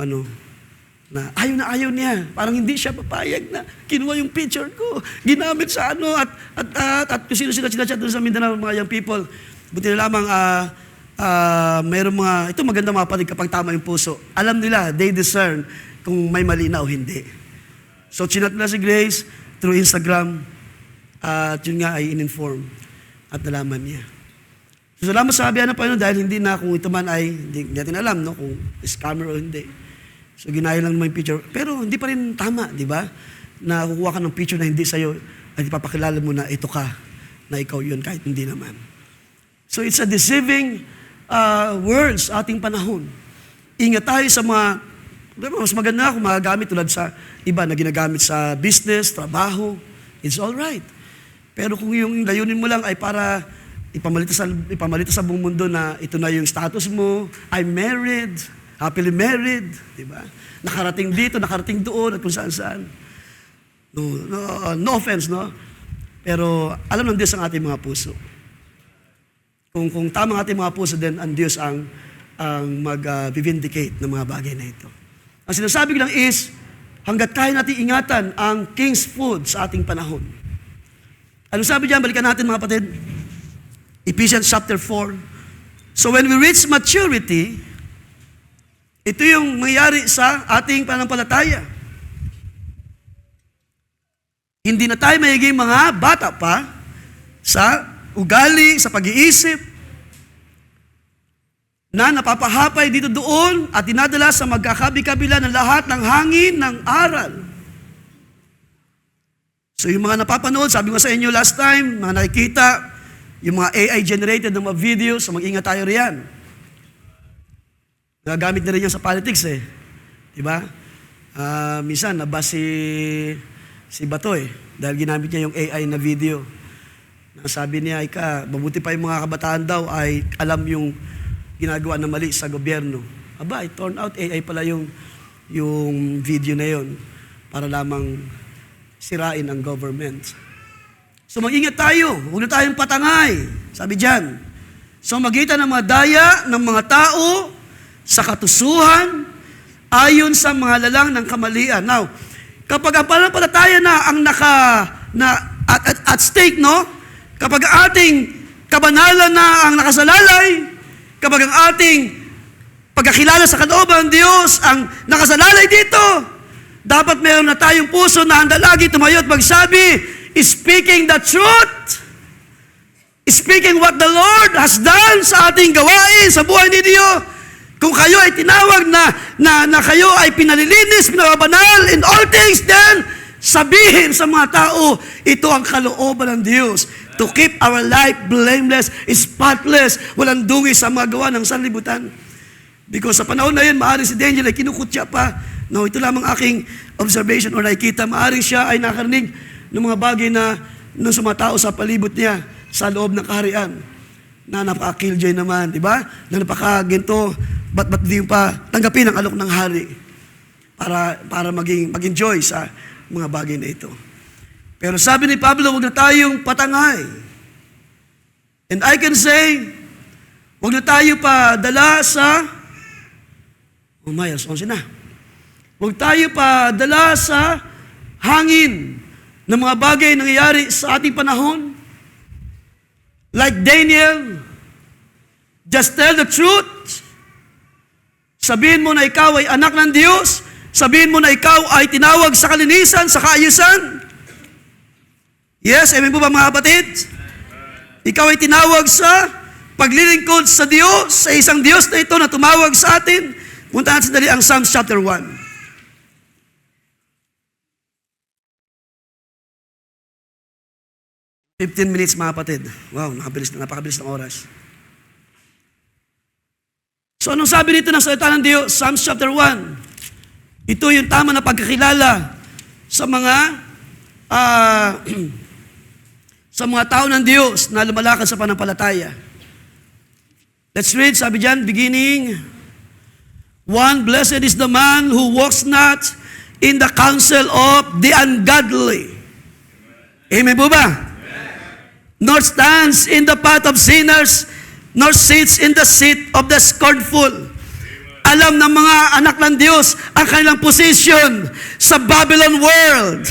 na ayaw niya. Parang hindi siya papayag na kinuha yung picture ko. Ginamit sa at sino-sino chat doon sa Mindanao, mga young people. Buti na lamang, mayroong mga, ito maganda mga kapatid kapag tama yung puso. Alam nila, they discern kung may mali na o hindi. So, chinat nila si Grace through Instagram. At yun nga ay in-inform at nalaman niya. So salamat sa sabihan ng Panginoon dahil hindi na kung ito man ay, hindi natin alam no, kung scammer o hindi. So ginaya lang naman yung picture. Pero hindi pa rin tama, di ba? Na kukuha ka ng picture na hindi sa'yo at ipapakilala mo na ito ka, na ikaw yun kahit hindi naman. So it's a deceiving words ating panahon. Ingat tayo sa mga, mas maganda kung magagamit tulad sa iba na ginagamit sa business, trabaho, it's all right. Pero kung yung layunin mo lang ay para ipamalita sa buong mundo na ito na yung status mo, I'm married, happily married, di ba? Nakarating dito, nakarating doon, at kung saan-saan. No offense, no? Pero alam ng Diyos ang ating mga puso. Kung tama ang ating mga puso, then ang Diyos ang mag-vindicate ng mga bagay na ito. Ang sinasabi ko lang is, hanggat kaya natin ingatan ang king's food sa ating panahon. Ano sabi diyan? Balikan natin mga kapatid. Ephesians chapter 4. So when we reach maturity, ito yung mangyayari sa ating pananampalataya. Hindi na tayo magiging mga bata pa sa ugali, sa pag-iisip, na napapahapay dito doon at dinadala sa magkakabi-kabila ng lahat ng hangin ng aral. So yung mga napapanood, sabi ko sa inyo last time, mga nakikita, yung mga AI-generated ng mga videos, so mag-ingat tayo riyan. Nagagamit na rin yan sa politics eh. Diba? Minsan, naba si Bato eh, dahil ginamit niya yung AI na video. Sabi niya, mabuti pa yung mga kabataan daw ay alam yung ginagawa na mali sa gobyerno. Aba, it turned out AI pala yung video na yon para lamang sirain ang government. So mag-ingat tayo, huwag na tayong patangay. Sabi diyan. So magitan ng mga daya ng mga tao sa katusuhan ayon sa mga lalang ng kamalian. Now, kapag ang pananampalataya na ang at stake, no? Kapag ang ating kabanalan na ang nakasalalay, kapag ang ating pagkakilala sa kalooban ng Diyos ang nakasalalay dito, dapat meron na tayong puso na handa lagi tumayo at magsabi, speaking the truth, speaking what the Lord has done sa ating gawain, sa buhay ni Diyos. Kung kayo ay tinawag na kayo ay pinalilinis, pinababanal in all things, then sabihin sa mga tao, ito ang kalooban ng Diyos. To keep our life blameless, spotless, walang dungi sa mga gawa ng sanlibutan. Because sa panahon na yun, maaaring si Daniel ay kinukutya pa. No, ito lamang aking observation or nakikita. Maaaring siya ay nakarinig ng mga bagay na sa mga tao sa palibot niya sa loob ng kaharian. Na napaka-killjoy naman, di ba? Na napaka-ginto, ba't di pa tanggapin ang alok ng hari para mag-enjoy sa mga bagay na ito. Pero sabi ni Pablo, huwag na tayong patangay. And I can say, huwag na tayo pa dala sa, alas 11 na. Huwag tayo pa dala sa hangin ng mga bagay na nangyayari sa ating panahon. Like Daniel, just tell the truth. Sabihin mo na ikaw ay anak ng Diyos. Sabihin mo na ikaw ay tinawag sa kalinisan, sa kaayusan. Yes, amen po ba mga kapatid? Ikaw ay tinawag sa paglilingkod sa Diyos, sa isang Diyos na ito na tumawag sa atin. Punta natin sandali ang Psalms chapter 1. 15 minutes mga kapatid. Wow, napakabilis ng oras. So anong sabi dito ng salita ng Diyos? Psalms chapter 1. Ito yung tama na pagkakilala sa mga sa mga tao ng Diyos na lumalakad sa panampalataya. Let's read, sabi dyan, beginning, 1, blessed is the man who walks not in the counsel of the ungodly. Amen po ba? Nor stands in the path of sinners, nor sits in the seat of the scornful. Alam ng mga anak ng Diyos ang kanilang position sa Babylon world.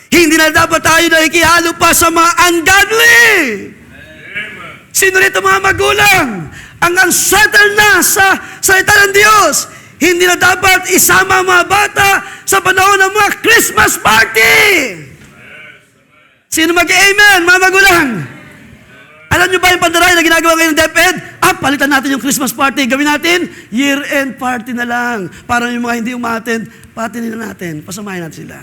Hindi na dapat tayo nakikihalo pa sa mga ungodly. Sino rito mga magulang? Ang unsettled na sa salita ng Diyos. Hindi na dapat isama ang mga bata sa panahon ng mga Christmas party. Sino mag-amen, mga magulang? Alam nyo ba yung pandaray na ginagawa ngayon ng DepEd? Palitan natin yung Christmas party. Gawin natin, year-end party na lang. Para yung mga hindi umattend, patinin na natin. Pasamahin natin sila.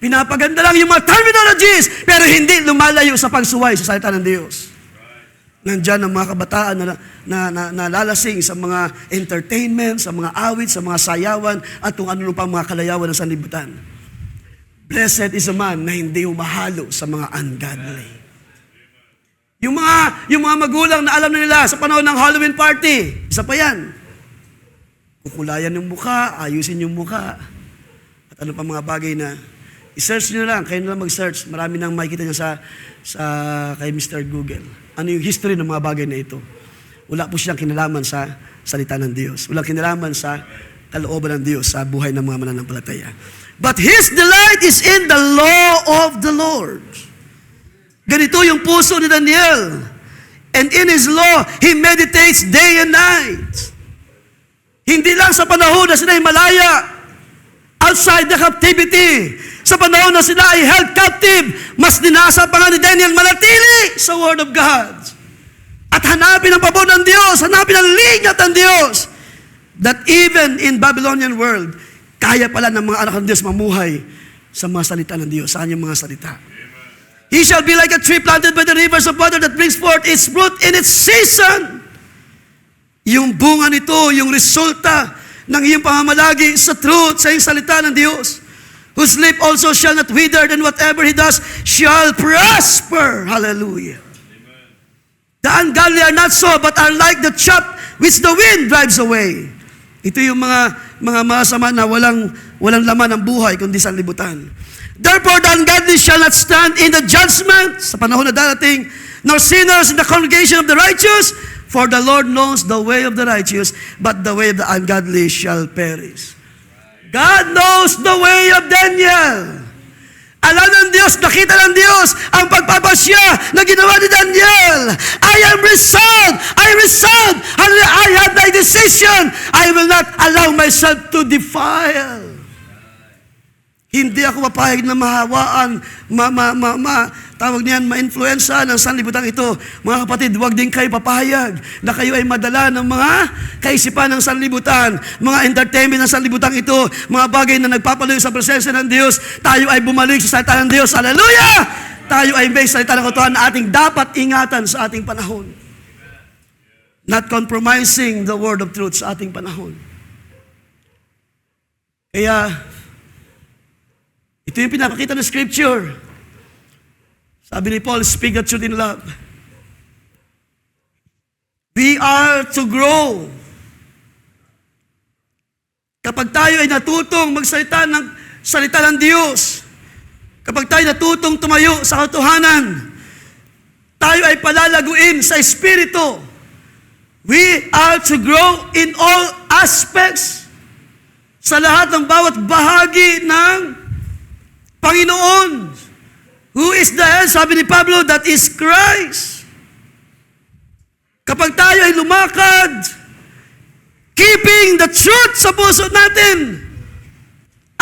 Pinapaganda lang yung mga terminologies, pero hindi lumalayo sa pagsuway sa salita ng Diyos. Nandyan ang mga kabataan na lalasing sa mga entertainment, sa mga awit, sa mga sayawan, at kung ano pang mga kalayawan ng sanlibutan. Blessed is a man na hindi humahalo sa mga ungodly. Yung mga magulang na alam na nila sa panahon ng Halloween party, isa pa yan. Kukulayan yung mukha, ayusin yung mukha, at ano pa mga bagay na i-search nyo lang, kayo na lang mag-search. Marami nang makikita nyo sa kay Mr. Google. Ano yung history ng mga bagay na ito? Wala po siyang kinalaman sa salita ng Diyos. Wala kinalaman sa kalooban ng Diyos sa buhay ng mga mananampalataya. But his delight is in the law of the Lord. Ganito yung puso ni Daniel. And in his law, he meditates day and night. Hindi lang sa panahon na sila ay malaya, outside the captivity. Sa panahon na sila ay held captive, mas dinasa pa nga ni Daniel manatili sa Word of God. At hanapin ang pabor ng Diyos, hanapin ang ligat ng Diyos. That even in Babylonian world, kaya pala ng mga anak ng Diyos mamuhay sa mga salita ng Diyos, sa kanyang mga salita. He shall be like a tree planted by the rivers of water that brings forth its fruit in its season. Yung bunga nito, yung resulta ng iyong pamamalagi sa truth, sa iyong salita ng Diyos. Whose leaf also shall not wither, and whatever he does shall prosper. Hallelujah. The ungodly are not so, but are like the chaff which the wind drives away. Ito yung mga masama na walang laman ng buhay, kundi sanlibutan. Therefore, the ungodly shall not stand in the judgment, sa panahon na darating, nor sinners in the congregation of the righteous, for the Lord knows the way of the righteous, but the way of the ungodly shall perish. God knows the way of Daniel. Alam ng Diyos, nakita ng Diyos ang pagpapasya na ginawa ni Daniel. I am resolved. I have my decision. I will not allow myself to defile. Hindi ako mapahig na mahawaan, tawag niyan, ma-influensya ng sanlibutan ito. Mga kapatid, huwag din kayo papahayag na kayo ay madala ng mga kaisipan ng sanlibutan, mga entertainment ng sanlibutan ito, mga bagay na nagpapalayo sa presensya ng Diyos. Tayo ay bumalik sa salita ng Diyos. Hallelujah! Tayo ay may salita ng katotohanan na ating dapat ingatan sa ating panahon. Not compromising the word of truth sa ating panahon. Kaya, ito yung pinapakita ng Scripture. Sabi ni Paul, speak the truth in love. We are to grow. Kapag tayo ay natutong magsalita ng salita ng Diyos, kapag tayo natutong tumayo sa katotohanan, tayo ay palalaguin sa Espiritu. We are to grow in all aspects, sa lahat ng bawat bahagi ng Panginoon. Who is the head? Sabi ni Pablo, that is Christ. Kapag tayo ay lumakad, keeping the truth sa puso natin,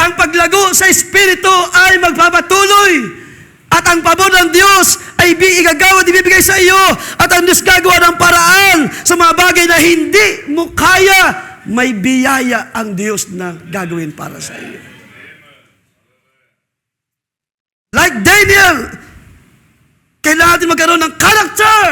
ang paglago sa Espiritu ay magpapatuloy. At ang pabor ng Diyos ay igagawad, ibibigay sa iyo. At ang Diyos gagawa ng paraan sa mga bagay na hindi mo kaya. May biyaya ang Diyos na gagawin para sa iyo. Like Daniel, kailangan natin magkaroon ng character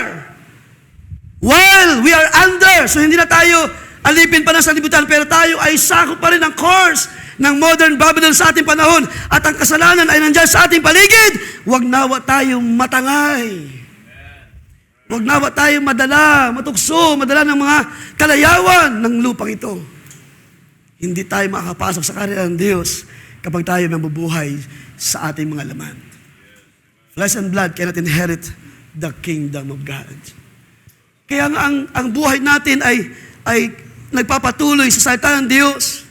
while we are under. So hindi na tayo alipin pa ng sanlibutan, pero tayo ay sakop pa rin ng course ng modern Babylon sa ating panahon. At ang kasalanan ay nandiyan sa ating paligid. Huwag nawa tayong matangay. Huwag nawa tayong madala ng mga kalayawan ng lupang ito. Hindi tayo makakapasok sa karya ng Diyos kapag tayo mabubuhay sa ating mga laman. Flesh and blood cannot inherit the kingdom of God. Kaya nga ang buhay natin ay nagpapatuloy sa salita ng Diyos.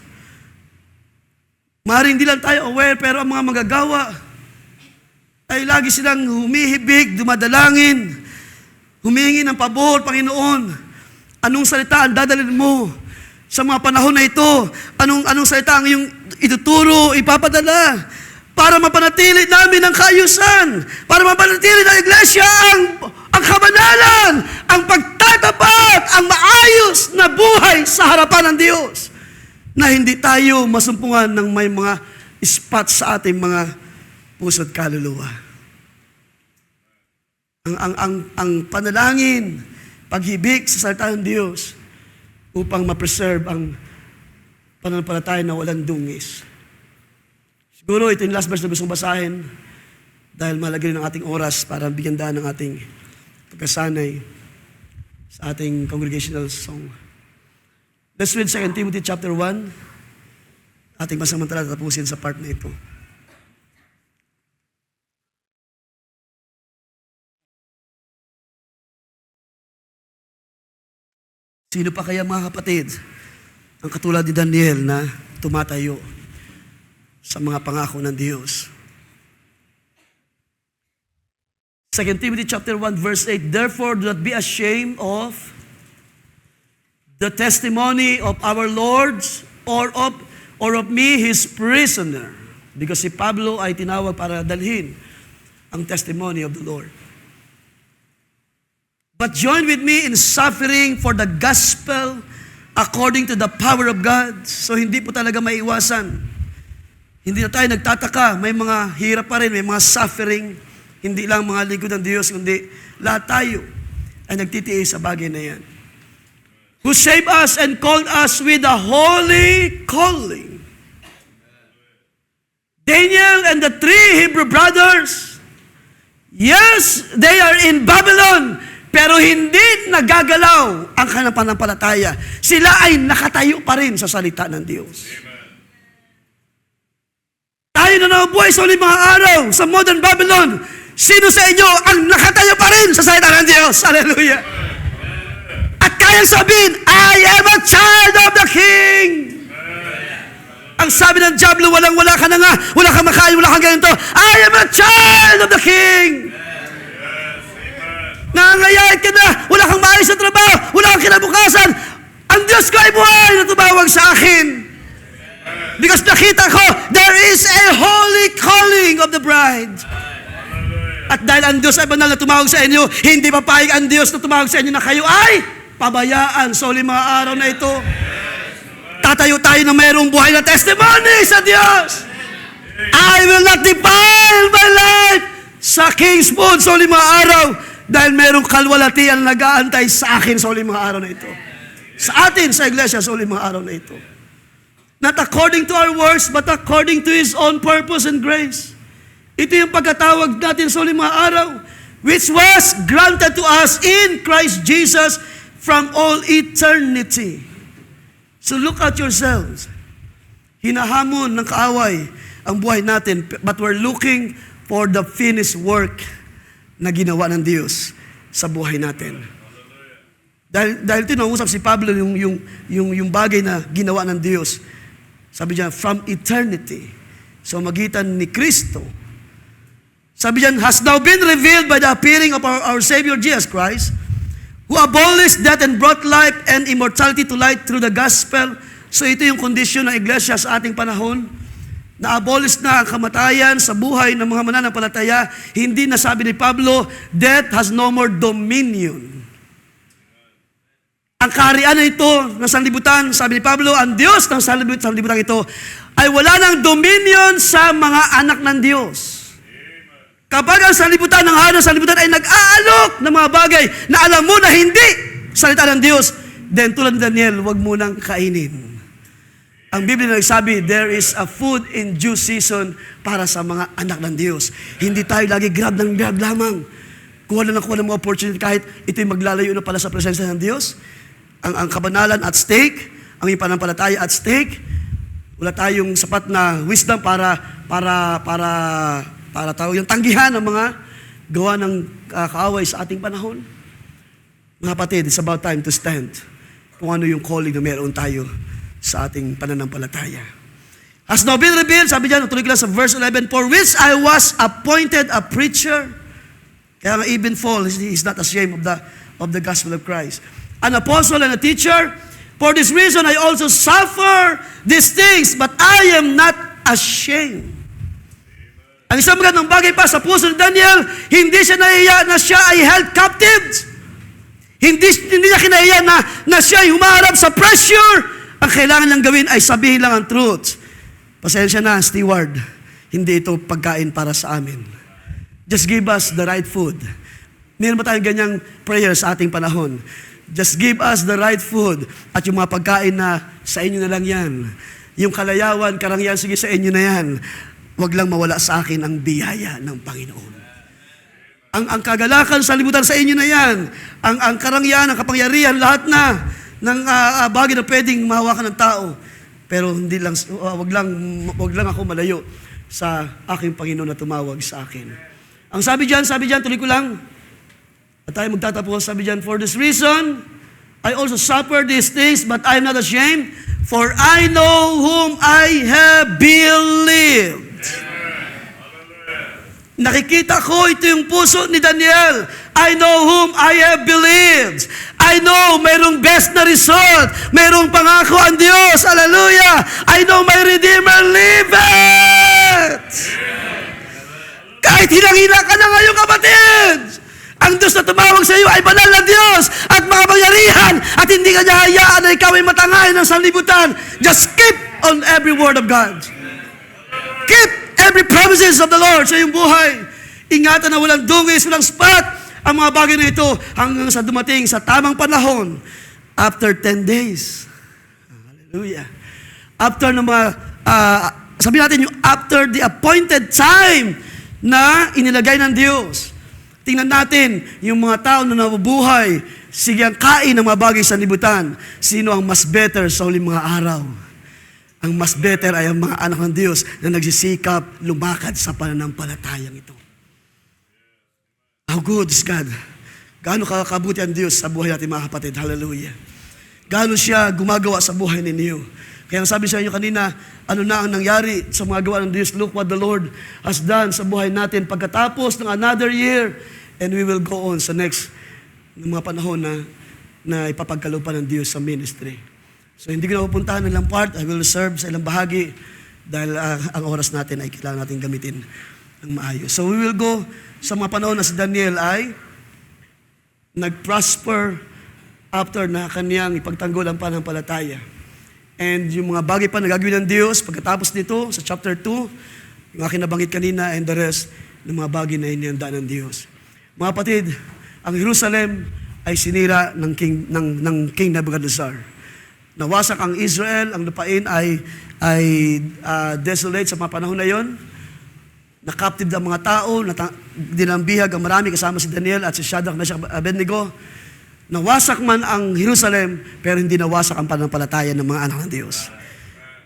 Maaaring hindi lang tayo aware, pero ang mga magagawa ay lagi silang humihibig, dumadalangin, humingi ng pabor, Panginoon. Anong salita ang dadalhin mo sa mga panahon na ito? Anong salita ang iyong ituturo, ipapadala? para mapanatili namin ang kaayusan, para mapanatili ng iglesia ang kabanalan, ang pagtatapat, ang maayos na buhay sa harapan ng Diyos, na hindi tayo masumpungan ng may mga spot sa ating mga puso't kaluluwa. Ang panalangin, paghibik sa salita ng Diyos upang ma-preserve ang pananampalataya na walang dungis. Siguro ito yung last verse na gusto kong basahin dahil malagay ng ating oras para bigyan daan ng ating pagkasanay sa ating congregational song. Let's read 2 Timothy chapter 1. Ating masamantala tatapusin sa part na ito. Sino pa kaya mga kapatid ang katulad ni Daniel na tumatayo sa mga pangako ng Diyos? 2 Timothy chapter 1 verse 8, therefore do not be ashamed of the testimony of our Lord or of me, his prisoner. Because si Pablo ay tinawag para dalhin ang testimony of the Lord. But join with me in suffering for the gospel according to the power of God. So hindi po talaga maiwasan. Hindi na tayo nagtataka. May mga hirap pa rin, may mga suffering. Hindi lang mga lingkod ng Diyos, kundi lahat tayo ay nagtitiis sa bagay na yan. Who saved us and called us with a holy calling. Daniel and the 3 Hebrew brothers, yes, they are in Babylon, pero hindi nagagalaw ang kanilang pananampalataya. Sila ay nakatayo pa rin sa salita ng Diyos. Tayo na nabubuhay sa uling mga araw sa modern Babylon. Sino sa inyo ang nakatayo pa rin sa salita ng Diyos? Hallelujah! At kayang sabihin, I am a child of the King. Ang sabi ng Diablo, walang-wala ka na nga, wala kang makain, wala kang ganito. I am a child of the King. Nangangayayat ka na, wala kang maayos na trabaho, wala kang kinabukasan. Ang Diyos ko ay buhay na tumawag sa akin. Because nakita ko, there is a holy calling of the bride. At dahil ang Diyos ay banal na tumawag sa inyo, hindi papayag ang Diyos na tumawag sa inyo na kayo ay pabayaan sa uling mga araw na ito. Tatayo tayo na mayroong buhay na testimony sa Diyos. I will not defile my life sa King's food sa uling mga araw dahil mayroong kalwalatian na nag-aantay sa akin sa uling mga araw na ito. Sa atin, sa iglesia, sa uling mga araw na ito. Not according to our works, but according to His own purpose and grace. Ito yung pagkatawag natin sa uling mga araw, which was granted to us in Christ Jesus from all eternity. So look at yourselves. Hinahamon ng kaaway ang buhay natin, but we're looking for the finished work na ginawa ng Diyos sa buhay natin. Dahil tinangusap si Pablo yung bagay na ginawa ng Diyos. Sabi niya, from eternity. So magitan ni Kristo. Sabi niya, has now been revealed by the appearing of our Savior Jesus Christ, who abolished death and brought life and immortality to light through the gospel. So ito yung kondisyon ng iglesia sa ating panahon. Na-abolish na ang kamatayan sa buhay ng mga mananampalataya. Hindi na sabi ni Pablo, death has no more dominion. Ang kaharian na ito ng sanlibutan, sabi ni Pablo, ang Diyos ng sanlibutan ito ay wala ng dominion sa mga anak ng Diyos. Kapag ang sanlibutan ng hari ng sanlibutan ay nag-aalok ng mga bagay na alam mo na hindi salita ng Diyos, then tulad ni Daniel, huwag mo nang kainin. Ang Biblia na nagsabi, there is a food in due season para sa mga anak ng Diyos. Hindi tayo lagi grab ng grab lamang. Kuha na ng mga opportunity kahit ito'y maglalayo na pala sa presensya ng Diyos. Ang kabanalan at stake, ang ipanampalataya at stake. Wala tayong sapat na wisdom para tawag yung tanggihan ng mga gawa ng kaaway sa ating panahon. Mga kapatid, it's about time to stand kung ano yung calling na meron tayo sa ating pananampalataya. Has now been revealed, sabi diyan, tuloy ko lang sa verse 11, for which I was appointed a preacher. Kaya nga even Paul, he's not ashamed of the gospel of Christ. An apostle and a teacher. For this reason, I also suffer these things, but I am not ashamed. Ang isang magandang bagay pa sa puso ni Daniel, hindi siya nahiya na siya ay held captive. Hindi niya kinahiya na siya ay humaharap sa pressure. Ang kailangan niyang gawin ay sabihin lang ang truth. Pasensya na, steward. Hindi ito pagkain para sa amin. Just give us the right food. Meron ba tayong ganyang prayer sa ating panahon? Just give us the right food. At yung mga pagkain na sa inyo na lang yan. Yung kalayawan, karangyaan, sige sa inyo na yan. Huwag lang mawala sa akin ang biyaya ng Panginoon. Ang kagalakan sa libutan sa inyo na yan. Ang karangyaan, ang kapangyarihan, lahat na ng bagay na pwedeng mahawakan ng tao. Pero hindi lang, wag lang ako malayo sa aking Panginoon na tumawag sa akin. Ang sabi dyan, tuloy ko lang. At tayo magtatapos, sabi dyan, for this reason, I also suffer these things, but I am not ashamed, for I know whom I have believed. Nakikita ko, ito yung puso ni Daniel. I know whom I have believed. I know mayroong best na result. Mayroong pangako ang Diyos. Hallelujah. I know my Redeemer liveth. Kahit hilang-hila ka na ngayon, kapatid, ang Diyos na tumawag sa iyo ay banal na Diyos at makapangyarihan at hindi ka niya hayaan na ikaw ay matangay ng sanlibutan. Just keep on every word of God. Keep every promises of the Lord sa iyong buhay. Ingatan na walang dungis, walang spot ang mga bagay na ito hanggang sa dumating sa tamang panahon after 10 days. Hallelujah. After ng mga, sabihin natin yung after the appointed time na inilagay ng Diyos. Tingnan natin yung mga tao na nabubuhay, sige ang kain ng mga bagay sa libutan. Sino ang mas better sa huling mga araw? Ang mas better ay ang mga anak ng Diyos na nagsisikap lumakad sa pananampalatayang ito. How good is God? Gaano kakabuti ang Diyos sa buhay natin, mga kapatid? Hallelujah. Gaano siya gumagawa sa buhay ninyo. Kaya sabi sa inyo kanina, ano na ang nangyari sa mga gawa ng Diyos? Look what the Lord has done sa buhay natin pagkatapos ng another year. And we will go on sa next mga panahon na ipapagkaloob pa ng Diyos sa ministry. So hindi ko na pupuntahan ng ilang part. I will serve sa ilang bahagi dahil ang oras natin ay kailangan natin gamitin ng maayos. So we will go sa mga panahon na si Daniel ay nag-prosper after na kaniyang ipagtanggol ang pananampalataya. And yung mga bagay pa na gagawin ng Diyos pagkatapos nito sa chapter 2, yung aking nabanggit kanina and the rest ng mga bagay na inihanda ng Diyos. Mga kapatid, ang Jerusalem ay sinira ng King Nebuchadnezzar. Nawasak ang Israel, ang lupain ay desolate sa mga panahon na yon. Na-captive ang mga tao, dinambihag ang marami kasama si Daniel at si Shadrach, Meshach, Abednego. Nawasak man ang Jerusalem, pero hindi nawasak ang pananampalataya ng mga anak ng Diyos.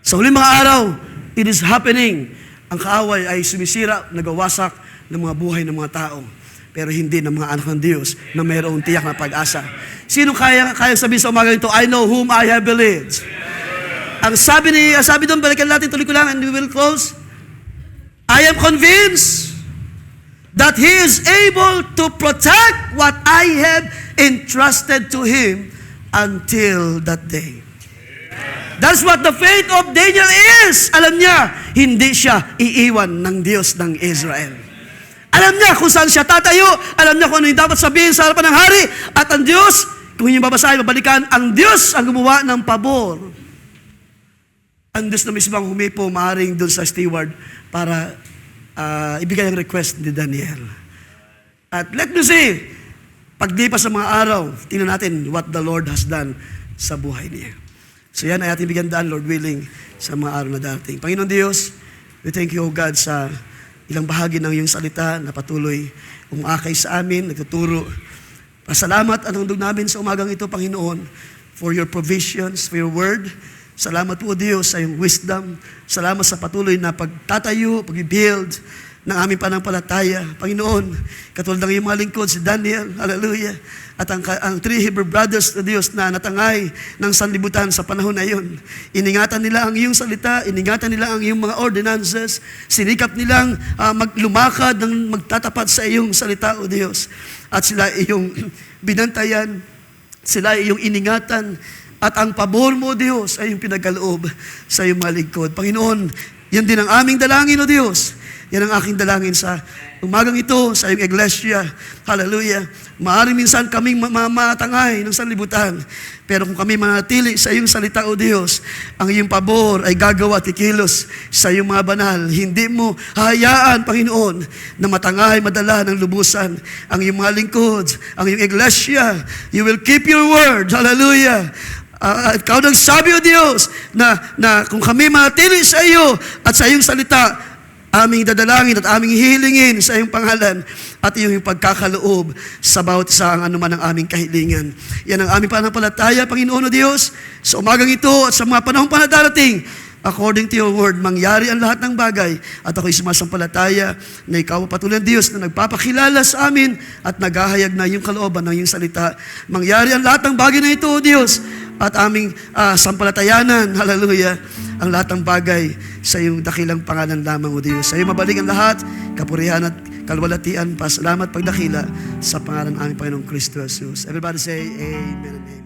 Sa huling mga araw, it is happening. Ang kaaway ay sumisira, nagawasak ng mga buhay ng mga tao, pero hindi ng mga anak ng Diyos na mayroong tiyak na pag-asa. Sino kaya sabihin sa umaga ito, I know whom I have believed. Ang sabi doon, balikan natin, tuloy ko lang, and we will close. I am convinced that He is able to protect what I have entrusted to Him until that day. That's what the faith of Daniel is. Alam niya, hindi siya iiwan ng Diyos ng Israel. Alam niya kung saan siya tatayo, alam niya kung ano yung dapat sabihin sa harapan ng hari, at ang Diyos, kung yung babasahin, babalikan, ang Diyos ang gumawa ng pabor. Ang Diyos na mismo ang humipo, maaaring doon sa steward para ibigay ang request ni Daniel. At let me see, paglipas sa mga araw, tingnan natin what the Lord has done sa buhay niya. So yan ay ating bigyan daan, Lord willing, sa mga araw na darating. Panginoon Diyos, we thank you, O God, sa ilang bahagi ng iyong salita na patuloy umakay sa amin, nagtuturo. Pasalamat at handog namin sa umagang ito, Panginoon, for your provisions, for your word. Salamat po, Diyos, sa iyong wisdom. Salamat sa patuloy na pagtatayo, pag-build ng aming pananampalataya. Panginoon, katulad ng iyong mga lingkod, si Daniel, hallelujah, at ang three Hebrew brothers na Diyos na natangay ng sanlibutan sa panahon na iyon. Iningatan nila ang iyong salita, iningatan nila ang iyong mga ordinances, sinikap nilang maglumakad ng magtatapat sa iyong salita, O Diyos. At sila iyong binantayan, sila iyong iningatan, at ang pabor mo, Diyos, ay yung pinagkaloob sa iyong mga lingkod. Panginoon, yan din ang aming dalangin, O Diyos, Yan ang aking dalangin sa umagang ito, sa iyong iglesia. Hallelujah. Maaaring minsan kaming mamatangay ng sanlibutan. Pero kung kami manatili sa iyong salita, O Diyos, ang iyong pabor ay gagawa at kikilos sa iyong mga banal. Hindi mo hahayaan, Panginoon, na matangay, madala ng lubusan ang iyong mga lingkod, ang iyong iglesia. You will keep your word. Hallelujah. Ikaw nagsabi, O Diyos, na kung kami manatili sa iyo at sa iyong salita, aming dadalangin at aming hihilingin sa iyong pangalan at iyong pagkakaloob sa bawat isa ang anuman ang aming kahilingan. Yan ang aming pananampalataya, Panginoon o Diyos, sa umagang ito at sa mga panahong pa na darating. According to your word, mangyari ang lahat ng bagay at ako'y sumasampalataya na ikaw patuloy ang Diyos na nagpapakilala sa amin at naghahayag na iyong kalooban ng iyong salita. Mangyari ang lahat ng bagay na ito, O Diyos, at aming sampalatayanan, hallelujah, ang lahat ng bagay sa iyong dakilang pangalan lamang, O Diyos. Sa iyo mabalik ang lahat, kapurihan at kalwalatian, pasalamat, pagdakila sa pangalan ng aming Panginoong Kristo Jesus. Everybody say, Amen and Amen.